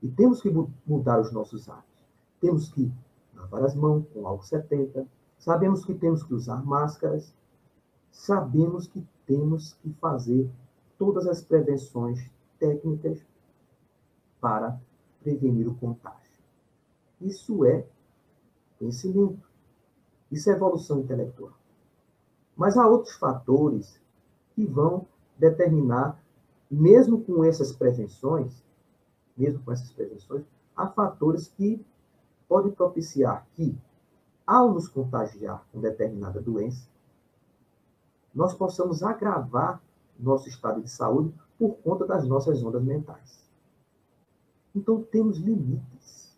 E temos que mudar os nossos hábitos. Temos que lavar as mãos com álcool 70. Sabemos que temos que usar máscaras. Sabemos que temos que fazer todas as prevenções técnicas para prevenir o contágio. Isso é conhecimento. Isso é evolução intelectual. Mas há outros fatores que vão determinar, mesmo com essas prevenções, há fatores que podem propiciar que, ao nos contagiar com determinada doença, nós possamos agravar nosso estado de saúde por conta das nossas ondas mentais. Então, temos limites.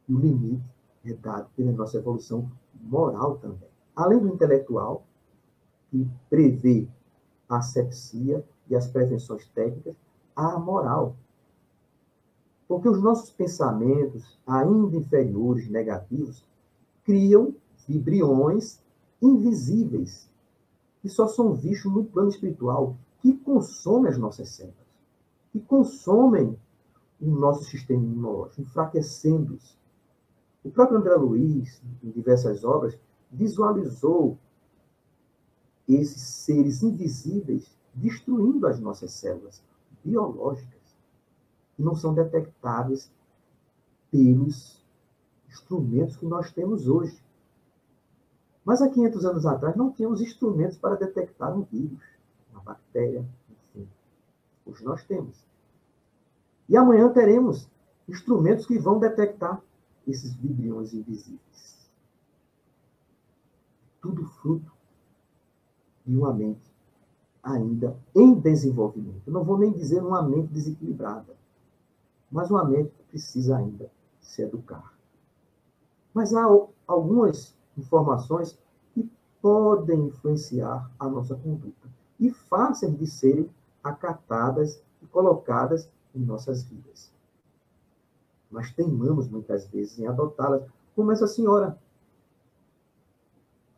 E o limite é dado pela nossa evolução moral também. Além do intelectual, que prevê a asepsia e as prevenções técnicas, há a moral. Porque os nossos pensamentos, ainda inferiores, negativos, criam vibriões invisíveis, que só são vistos no plano espiritual, que consomem as nossas células, que consomem o nosso sistema imunológico, enfraquecendo-os. O próprio André Luiz, em diversas obras, visualizou esses seres invisíveis destruindo as nossas células biológicas, que não são detectáveis pelos instrumentos que nós temos hoje. Mas há 500 anos atrás não tínhamos instrumentos para detectar um vírus, uma bactéria, enfim. Hoje nós temos. E amanhã teremos instrumentos que vão detectar esses vibriões invisíveis. Tudo fruto de uma mente ainda em desenvolvimento. Eu não vou nem dizer uma mente desequilibrada, mas uma mente que precisa ainda se educar. Mas há algumas informações que podem influenciar a nossa conduta e fáceis de serem acatadas e colocadas em nossas vidas. Nós teimamos muitas vezes em adotá-las, como essa senhora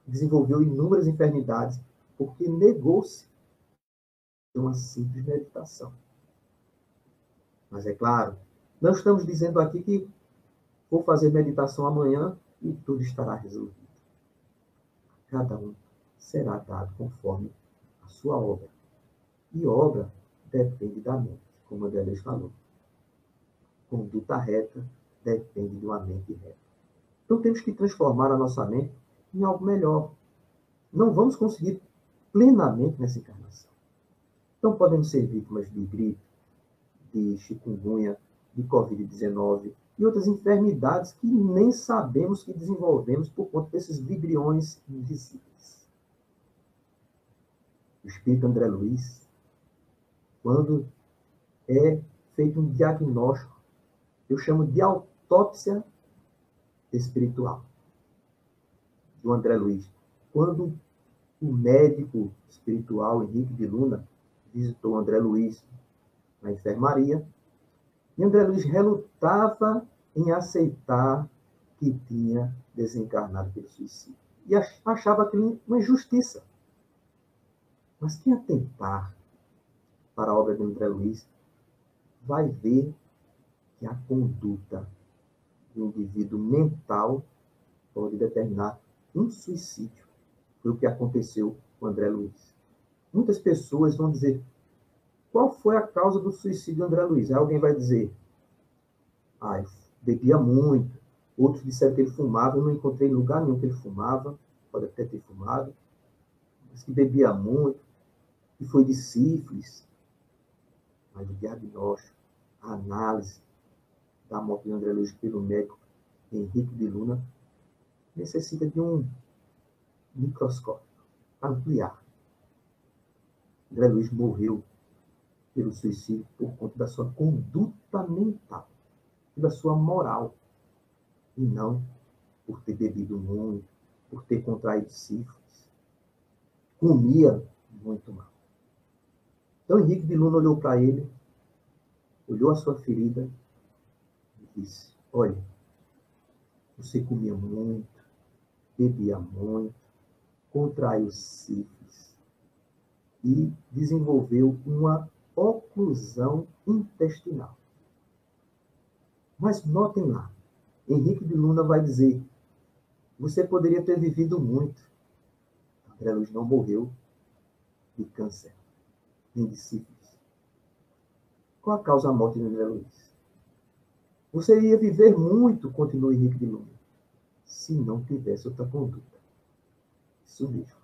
desenvolveu inúmeras enfermidades porque negou-se uma simples meditação. Mas é claro, não estamos dizendo aqui que vou fazer meditação amanhã e tudo estará resolvido. Cada um será dado conforme a sua obra. E obra depende da mente, como a André falou. Conduta reta depende de uma mente reta. Então temos que transformar a nossa mente em algo melhor. Não vamos conseguir plenamente nessa encarnação. Então podemos ser vítimas de gripe, de chikungunya, de Covid-19 e outras enfermidades que nem sabemos que desenvolvemos por conta desses vibriões invisíveis. O espírito André Luiz, quando é feito um diagnóstico, eu chamo de autópsia espiritual, do André Luiz. Quando o médico espiritual Henrique de Luna visitou André Luiz na enfermaria, e André Luiz relutava em aceitar que tinha desencarnado pelo suicídio. E achava aquilo uma injustiça. Mas quem atentar para a obra de André Luiz vai ver que a conduta do indivíduo mental pode determinar um suicídio. Foi o que aconteceu com André Luiz. Muitas pessoas vão dizer: qual foi a causa do suicídio de André Luiz? Aí alguém vai dizer: ele bebia muito. Outros disseram que ele fumava. Eu não encontrei lugar nenhum que ele fumava. Pode até ter fumado. Mas que bebia muito. Que foi de sífilis. Mas o diagnóstico, a análise da morte de André Luiz pelo médico Henrique de Luna necessita de um microscópio para ampliar. André Luiz morreu pelo suicídio por conta da sua conduta mental, da sua moral, e não por ter bebido muito, por ter contraído sífilis. Comia muito mal. Então Henrique de Luna olhou para ele, olhou a sua ferida e disse: olha, você comia muito, bebia muito, contraiu sífilis e desenvolveu uma oclusão intestinal. Mas notem lá, Henrique de Luna vai dizer: você poderia ter vivido muito. André Luiz não morreu de câncer, nem de sífilis. Qual a causa da morte de André Luiz? Você iria viver muito, continua Henrique de Luna, se não tivesse outra conduta. Isso mesmo.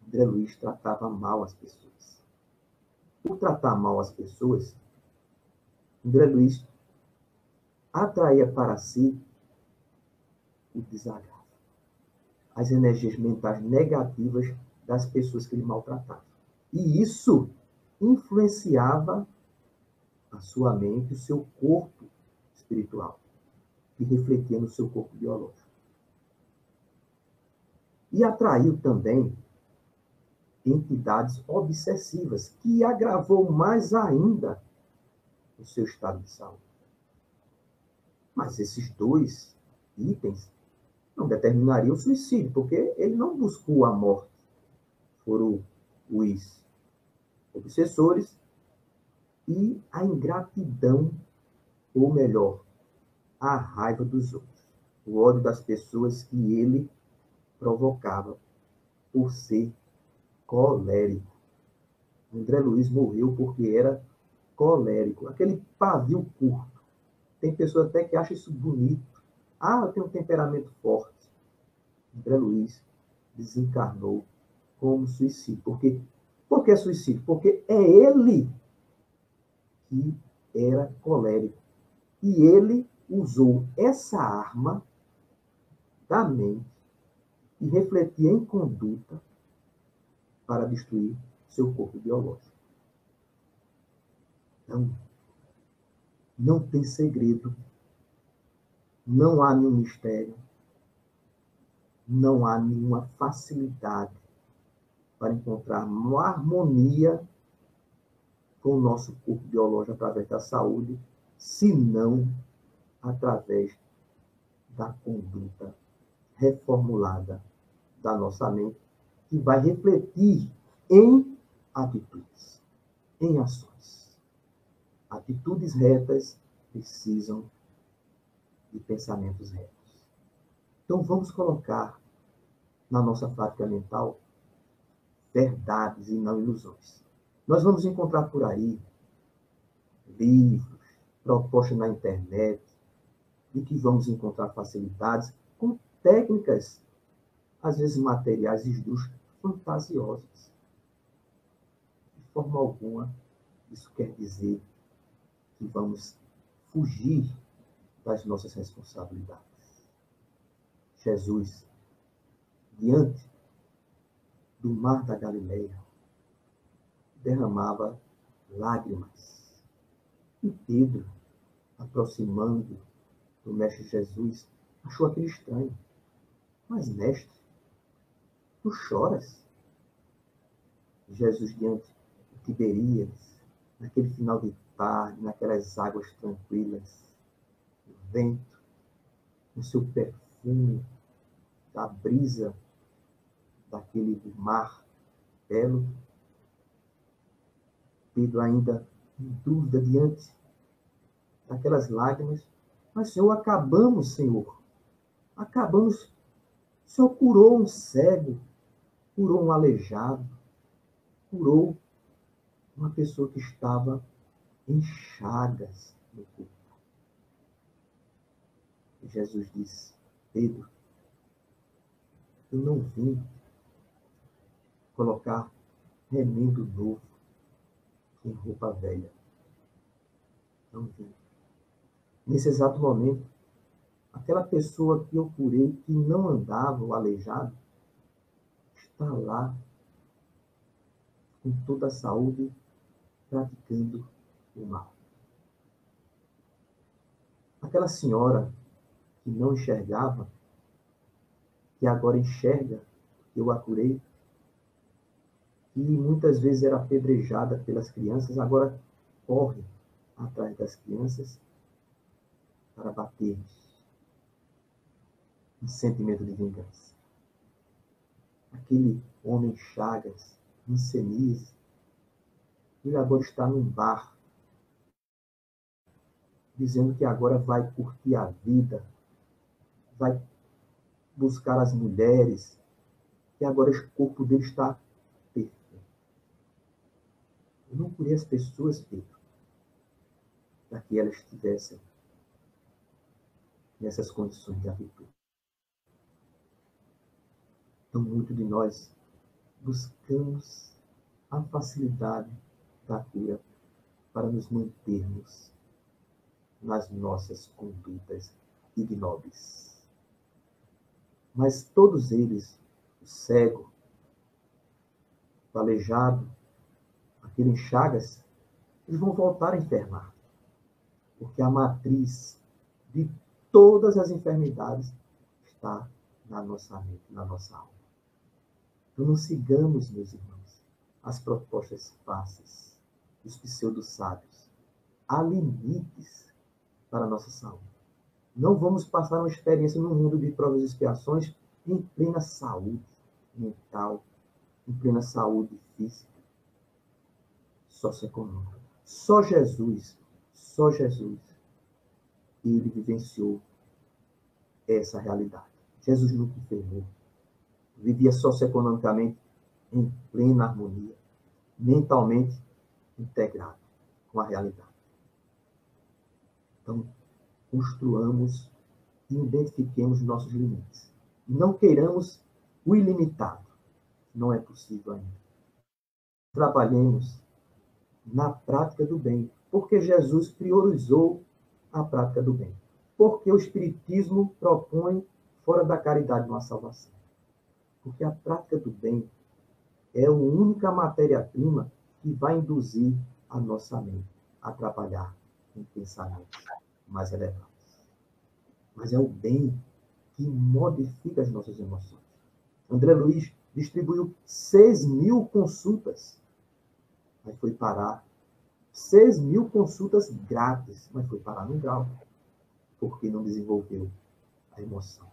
André Luiz tratava mal as pessoas. por tratar mal as pessoas, André Luiz atraía para si o desagrado, as energias mentais negativas das pessoas que ele maltratava. E isso influenciava a sua mente, o seu corpo espiritual, que refletia no seu corpo biológico. E atraiu também entidades obsessivas, que agravou mais ainda o seu estado de saúde. Mas esses dois itens não determinariam o suicídio, porque ele não buscou a morte. Foram os obsessores e a ingratidão, ou melhor, a raiva dos outros, o ódio das pessoas que ele provocava por ser colérico. André Luiz morreu porque era colérico, aquele pavio curto. Tem pessoas até que acham isso bonito. Ah, eu tenho um temperamento forte. André Luiz desencarnou como suicídio. Por que suicídio? Porque é ele que era colérico. E ele usou essa arma da mente e refletia em conduta para destruir seu corpo biológico. Então, não tem segredo, não há nenhum mistério, não há nenhuma facilidade para encontrar uma harmonia com o nosso corpo biológico através da saúde, senão através da conduta reformulada da nossa mente, que vai refletir em atitudes, em ações. Atitudes retas precisam de pensamentos retos. Então, vamos colocar na nossa prática mental verdades e não ilusões. Nós vamos encontrar por aí livros, propostas na internet, e que vamos encontrar facilidades com técnicas, às vezes materiais esdrúxulas, fantasiosas. De forma alguma, isso quer dizer que vamos fugir das nossas responsabilidades. Jesus, diante do mar da Galileia, derramava lágrimas. E Pedro, aproximando do Mestre Jesus, achou aquilo estranho. Mas, mestre, tu choras? Jesus, diante de Tiberíades, naquele final de tarde, naquelas águas tranquilas, o vento, o seu perfume, da brisa daquele mar belo, Pedro ainda em dúvida diante daquelas lágrimas. Mas, Senhor, acabamos, Senhor. Acabamos. O Senhor curou um cego, curou um aleijado, curou uma pessoa que estava em chagas no corpo. E Jesus disse: Pedro, eu não vim colocar remendo novo em roupa velha. Não vim. Nesse exato momento, aquela pessoa que eu curei, que não andava, o aleijado, está lá, com toda a saúde, praticando o mal. Aquela senhora que não enxergava, que agora enxerga, eu a curei, e muitas vezes era apedrejada pelas crianças, agora corre atrás das crianças para bater-lhes. Um sentimento de vingança. Aquele homem chagas, insenize, ele agora está num bar, dizendo que agora vai curtir a vida, vai buscar as mulheres, que agora o corpo dele está perfeito. Eu não curei as pessoas, Pedro, para que elas estivessem nessas condições de atitude. Então, muito de nós buscamos a facilidade da cura para nos mantermos nas nossas condutas ignóbeis. Mas todos eles, o cego, o aleijado, aquele em chagas, eles vão voltar a enfermar. Porque a matriz de todas as enfermidades está na nossa mente, na nossa alma. Então não sigamos, meus irmãos, as propostas fáceis dos pseudo-sábios. Há limites para a nossa saúde. Não vamos passar uma experiência no mundo de provas e expiações em plena saúde mental, em plena saúde física, socioeconômica. Só Jesus, ele vivenciou essa realidade. Jesus nunca enfermou. Vivia socioeconomicamente em plena harmonia, mentalmente integrado com a realidade. Então, construamos e identifiquemos nossos limites. Não queiramos o ilimitado. Não é possível ainda. Trabalhemos na prática do bem, porque Jesus priorizou a prática do bem. Porque o Espiritismo propõe, fora da caridade, uma salvação. Porque a prática do bem é a única matéria-prima que vai induzir a nossa mente a trabalhar em pensamentos mais elevados. Mas é o bem que modifica as nossas emoções. André Luiz distribuiu 6.000 consultas, mas foi parar. 6.000 consultas grátis, mas foi parar no grau, porque não desenvolveu a emoção.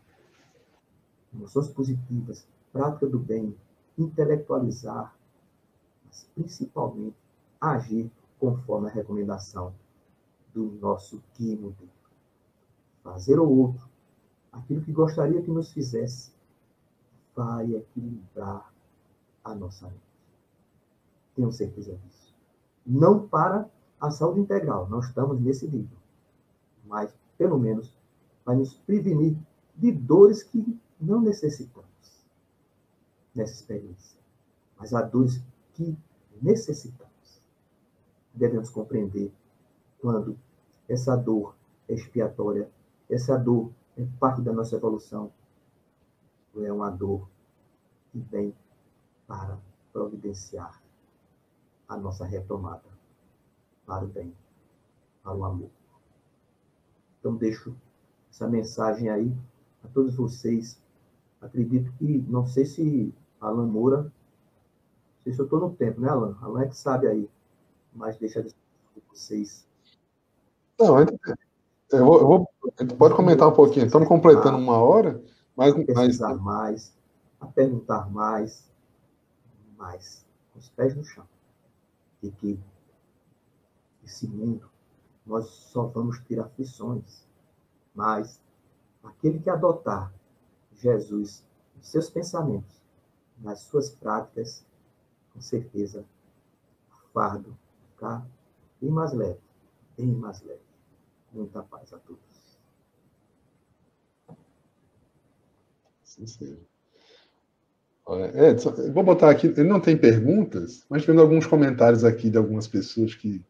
Emoções positivas, prática do bem, intelectualizar, mas principalmente agir conforme a recomendação do nosso guia dentro. Fazer ao outro aquilo que gostaria que nos fizesse vai equilibrar a nossa mente. Tenho certeza disso. Não para a saúde integral, não estamos nesse nível, mas pelo menos vai nos prevenir de dores que não necessitamos nessa experiência, mas há dores que necessitamos. Devemos compreender quando essa dor é expiatória, essa dor é parte da nossa evolução, ou é uma dor que vem para providenciar a nossa retomada para o bem, para o amor. Então, deixo essa mensagem aí a todos vocês. Acredito que, não sei se Alan Moura, não sei se eu estou no tempo, né, Alan? Alan é que sabe aí, mas deixa a discussão de vocês. Não, a gente pode comentar um pouquinho. Estamos completando 1 hora, mas... Pesquisar mais, a perguntar mais, com os pés no chão. E que esse mundo, nós só vamos ter aflições, mas aquele que adotar Jesus nos seus pensamentos, nas suas práticas, com certeza, o fardo ficar bem mais leve, bem mais leve. Muita paz a todos. Sim, sim. Edson, vou botar aqui, ele não tem perguntas, mas vendo alguns comentários aqui de algumas pessoas que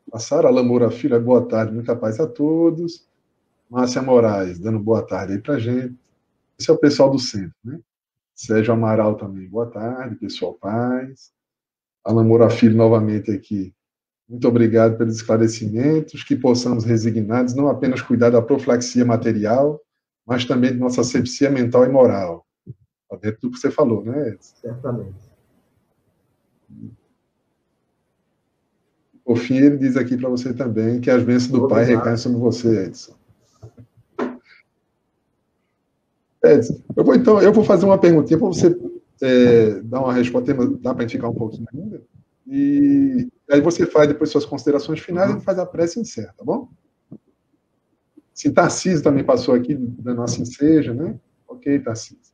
passaram. Alan Moura Filho, boa tarde, muita paz a todos. Márcia Moraes, dando boa tarde aí pra gente. Esse é o pessoal do centro, né? Sérgio Amaral também, boa tarde, pessoal, paz. Alan Moura Filho novamente aqui. Muito obrigado pelos esclarecimentos, que possamos, resignados, não apenas cuidar da profilaxia material, mas também de nossa asepsia mental e moral. Dentro do que você falou, né, Edson? Certamente. Por fim, ele diz aqui para você também que as bênçãos do Pai recaem sobre você, Edson. Edson, eu vou fazer uma perguntinha para você dar uma resposta, dá para a gente ficar um pouquinho ainda? E aí você faz depois suas considerações finais e faz a prece e encerra, tá bom? Sim, Tarcísio também passou aqui da nossa enseja, né? Ok, Tarcísio.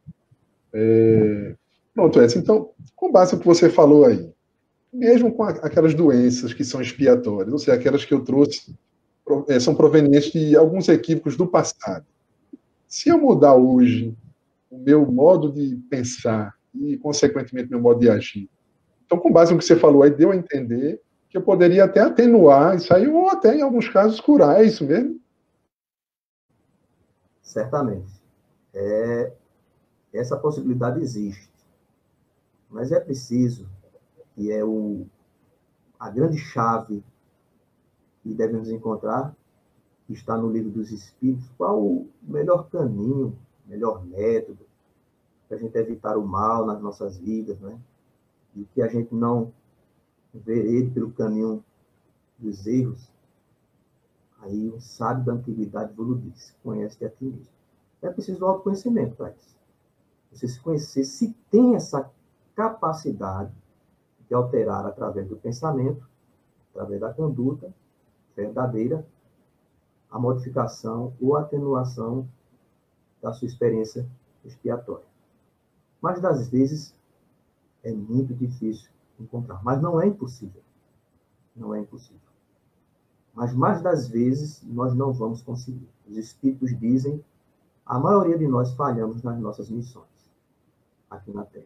Pronto, Edson. Então, com base no que você falou aí, mesmo com aquelas doenças que são expiatórias, ou seja, aquelas que eu trouxe, são provenientes de alguns equívocos do passado. Se eu mudar hoje o meu modo de pensar e, consequentemente, meu modo de agir, então, com base no que você falou aí, deu a entender que eu poderia até atenuar isso aí, ou até, em alguns casos, curar. É isso mesmo? Certamente. Essa possibilidade existe. Mas é preciso, e é a grande chave que devemos encontrar, que está no Livro dos Espíritos, qual o melhor caminho, melhor método para a gente evitar o mal nas nossas vidas, né? E que a gente não verede pelo caminho dos erros. Aí um sábio da antiguidade vos disse: conhece-te a ti mesmo. É preciso autoconhecimento para isso. Você se conhecer, se tem essa capacidade de alterar através do pensamento, através da conduta verdadeira, a modificação ou atenuação da sua experiência expiatória. Mas, das vezes, é muito difícil encontrar. Mas não é impossível. Não é impossível. Mas, mais das vezes, nós não vamos conseguir. Os espíritos dizem: a maioria de nós falhamos nas nossas missões aqui na Terra.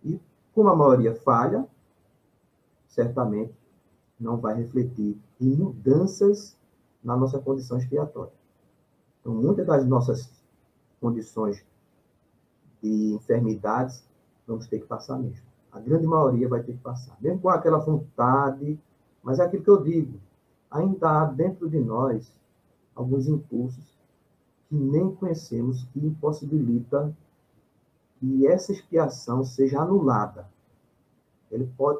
E, como a maioria falha, certamente não vai refletir em mudanças na nossa condição expiatória. Então, muitas das nossas condições de enfermidades vamos ter que passar mesmo. A grande maioria vai ter que passar. Mesmo com aquela vontade, mas é aquilo que eu digo, ainda há dentro de nós alguns impulsos que nem conhecemos, que impossibilita que essa expiação seja anulada.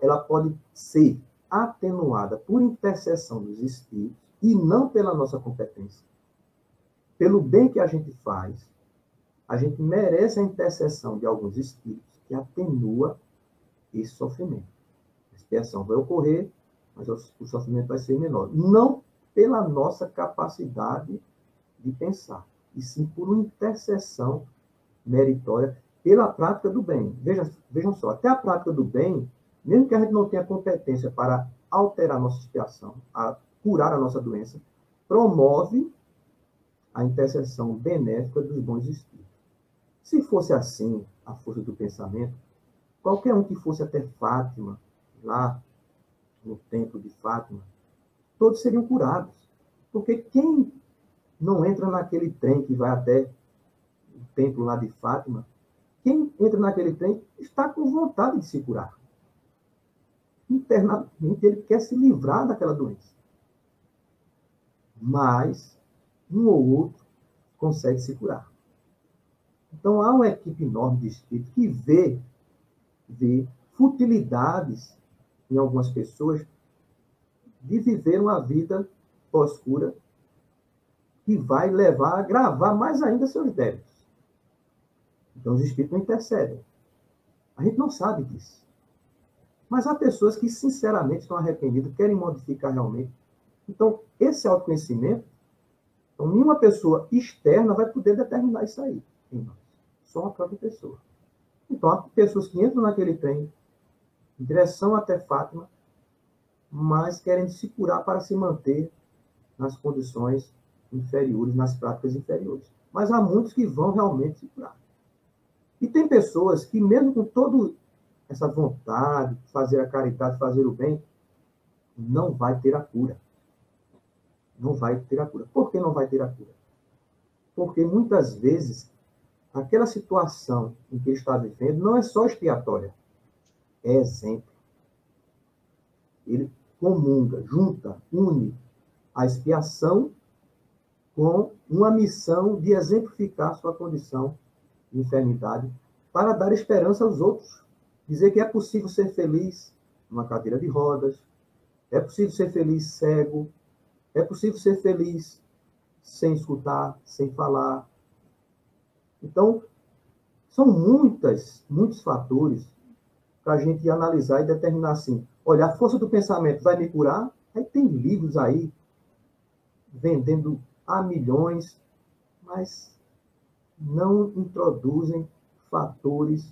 Ela pode ser atenuada por intercessão dos espíritos e não pela nossa competência. Pelo bem que a gente faz, a gente merece a intercessão de alguns espíritos que atenua esse sofrimento. A expiação vai ocorrer, mas o sofrimento vai ser menor. Não pela nossa capacidade de pensar, e sim por uma intercessão meritória pela prática do bem. Vejam só, até a prática do bem, mesmo que a gente não tenha competência para alterar a nossa expiação, a curar a nossa doença, promove a intercessão benéfica dos bons espíritos. Se fosse assim, a força do pensamento, qualquer um que fosse até Fátima, lá no templo de Fátima, todos seriam curados. Porque quem não entra naquele trem que vai até o templo lá de Fátima, quem entra naquele trem está com vontade de se curar. Internamente, ele quer se livrar daquela doença. Mas um ou outro consegue se curar. Então, há uma equipe enorme de espíritos que vê futilidades em algumas pessoas de viver uma vida pós-cura que vai levar a agravar mais ainda seus débitos. Então, os espíritos não intercedem. A gente não sabe disso. Mas há pessoas que, sinceramente, estão arrependidas, querem modificar realmente. Então, esse autoconhecimento, então, nenhuma pessoa externa vai poder determinar isso aí em nós. Só a própria pessoa. Então, há pessoas que entram naquele trem, em direção até Fátima, mas querem se curar para se manter nas condições inferiores, nas práticas inferiores. Mas há muitos que vão realmente se curar. E tem pessoas que, mesmo com toda essa vontade de fazer a caridade, fazer o bem, não vai ter a cura. Não vai ter a cura. Por que não vai ter a cura? Porque muitas vezes aquela situação em que ele está vivendo não é só expiatória, é exemplo. Ele comunga, junta, une a expiação com uma missão de exemplificar sua condição de enfermidade para dar esperança aos outros. Dizer que é possível ser feliz numa cadeira de rodas, é possível ser feliz cego, é possível ser feliz sem escutar, sem falar. Então, são muitos fatores para a gente analisar e determinar assim, olha, a força do pensamento vai me curar? Aí tem livros aí vendendo a milhões, mas não introduzem fatores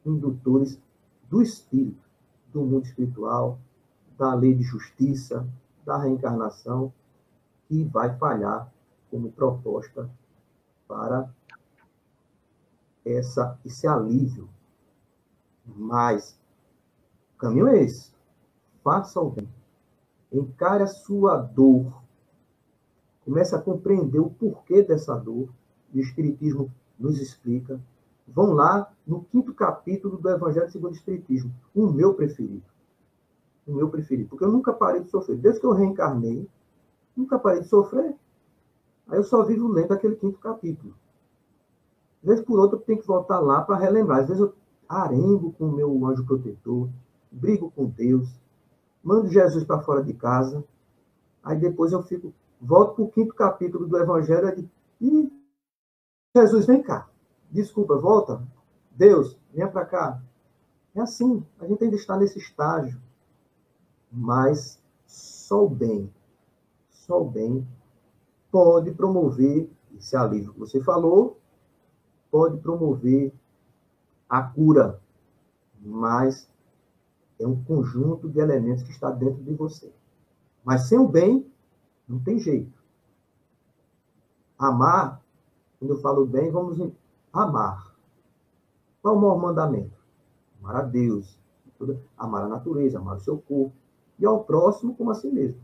indutores do espírito, do mundo espiritual, da lei de justiça, da reencarnação, que vai falhar como proposta para esse alívio. Mas o caminho é esse. faça o bem. Encare a sua dor. Comece a compreender o porquê dessa dor. O Espiritismo nos explica. Vão lá no 5º capítulo do Evangelho segundo o Espiritismo. O meu preferido. O meu preferido. Porque eu nunca parei de sofrer. Desde que eu reencarnei, nunca parei de sofrer. Aí eu só vivo lendo aquele 5º capítulo. De vez por outra, eu tenho que voltar lá para relembrar. Às vezes eu arengo com o meu anjo protetor, brigo com Deus, mando Jesus para fora de casa, aí depois eu volto para o 5º capítulo do Evangelho e Jesus, vem cá. Desculpa, volta. Deus, venha para cá. É assim, a gente ainda está nesse estágio. Mas só o bem pode promover esse alívio que você falou, pode promover a cura, mas é um conjunto de elementos que está dentro de você. Mas sem o bem, não tem jeito. Amar, quando eu falo bem, vamos amar. Qual é o maior mandamento? Amar a Deus, amar a natureza, amar o seu corpo, e ao próximo como a si mesmo.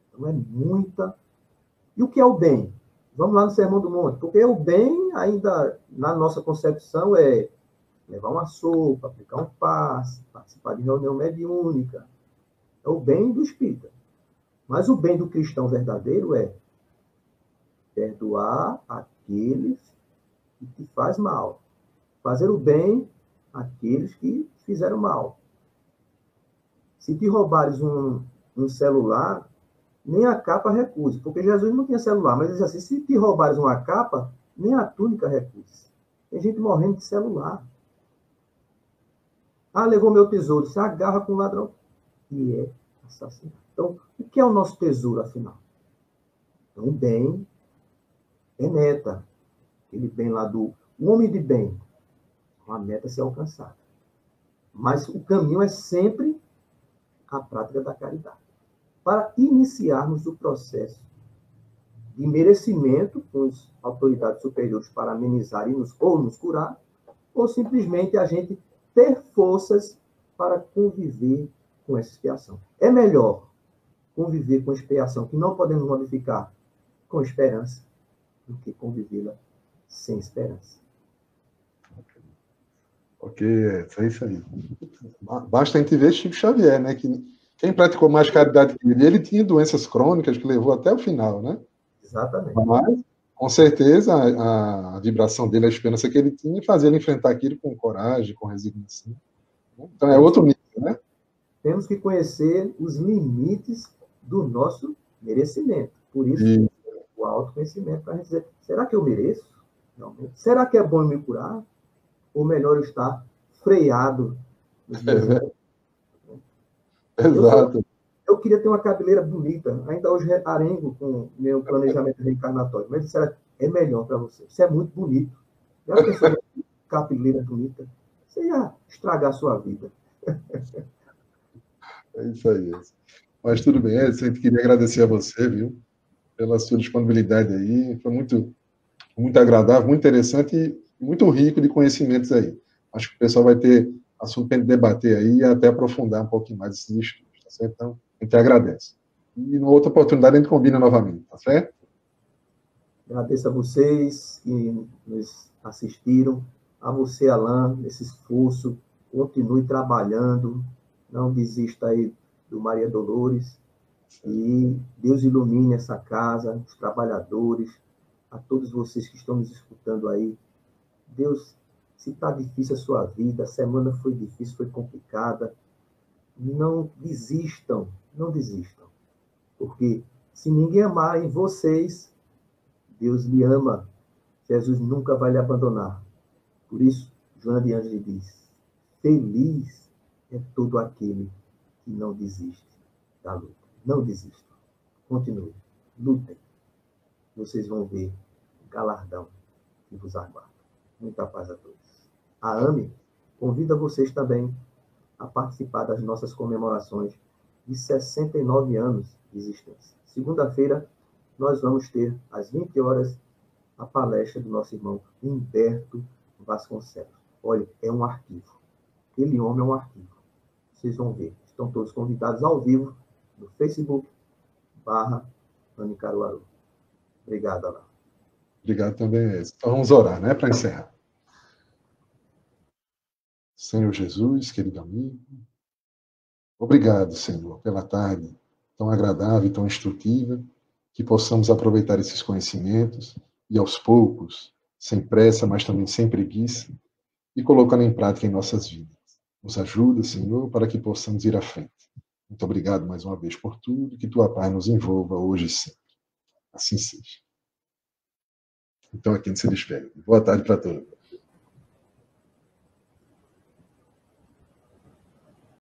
Então é muita... E o que é o bem? Vamos lá no Sermão do Monte, porque o bem, ainda na nossa concepção, é levar uma sopa, aplicar um passe, participar de reunião mediúnica. É o bem do espírita. Mas o bem do cristão verdadeiro é perdoar aqueles que te faz mal. Fazer o bem àqueles que fizeram mal. Se te roubares um celular, nem a capa recuse. Porque Jesus não tinha celular, mas ele diz assim, se te roubares uma capa, nem a túnica recuse. Tem gente morrendo de celular. Ah, levou meu tesouro. Se agarra com o ladrão. E é assassinato. Então, o que é o nosso tesouro, afinal? Então, o bem é meta. Aquele bem lá do... O homem de bem. Uma meta a ser alcançada. Mas o caminho é sempre a prática da caridade. Para iniciarmos o processo de merecimento com as autoridades superiores para amenizar ou nos curar, ou simplesmente a gente ter forças para conviver com essa expiação. É melhor conviver com expiação que não podemos modificar com esperança do que convivê-la sem esperança. Ok, é isso aí. Basta a gente ver Chico Xavier, né? Que quem praticou mais caridade que ele tinha doenças crônicas que levou até o final, né? Exatamente. Mas, com certeza, a vibração dele, a esperança que ele tinha, fazia ele enfrentar aquilo com coragem, com resignação. Então, é outro nível, né? Temos que conhecer os limites do nosso merecimento. Por isso, o autoconhecimento, para a gente dizer, será que eu mereço? Realmente? Será que é bom eu me curar? Ou melhor eu estar freado nos meus... Exato. Eu queria ter uma cabeleira bonita. Ainda hoje arengo com meu planejamento reencarnatório. Mas será que é melhor para você? Você é muito bonito. Já pensou em cabeleira bonita? Você ia estragar a sua vida. É isso aí. Mas tudo bem, a gente queria agradecer a você, viu? Pela sua disponibilidade aí. Foi muito, muito agradável, muito interessante e muito rico de conhecimentos aí. Acho que o pessoal vai ter assunto para debater aí e até aprofundar um pouquinho mais esses estudos, tá certo? Então, a gente agradece. E numa outra oportunidade a gente combina novamente, tá certo? Agradeço a vocês que nos assistiram, a você, Alain, nesse esforço. Continue trabalhando, não desista aí do Maria Dolores. E Deus ilumine essa casa, os trabalhadores, a todos vocês que estão nos escutando aí. Deus, se está difícil a sua vida, a semana foi difícil, foi complicada, não desistam, não desistam. Porque se ninguém amar em vocês, Deus lhe ama. Jesus nunca vai lhe abandonar. Por isso, Joana de Ângeles diz, feliz é todo aquele que não desiste da luta. Não desistam. Continuem. Lutem. Vocês vão ver o galardão que vos aguarda. Muita paz a todos. A AME convida vocês também a participar das nossas comemorações de 69 anos de existência. Segunda-feira, nós vamos ter, às 20 horas, a palestra do nosso irmão Humberto Vasconcelos. Olha, é um arquivo. Aquele homem é um arquivo. Vocês vão ver. Estão todos convidados ao vivo no Facebook, /Anne Caruaru. Obrigado, Alain. Obrigado também. Então vamos orar, né, para encerrar. Senhor Jesus, querido amigo, obrigado, Senhor, pela tarde tão agradável e tão instrutiva, que possamos aproveitar esses conhecimentos e, aos poucos, sem pressa, mas também sem preguiça, e colocando em prática em nossas vidas. Nos ajuda, Senhor, para que possamos ir à frente. Muito obrigado mais uma vez por tudo, que tua paz nos envolva hoje e sempre. Assim seja. Então aqui a gente se despede. Boa tarde para todos.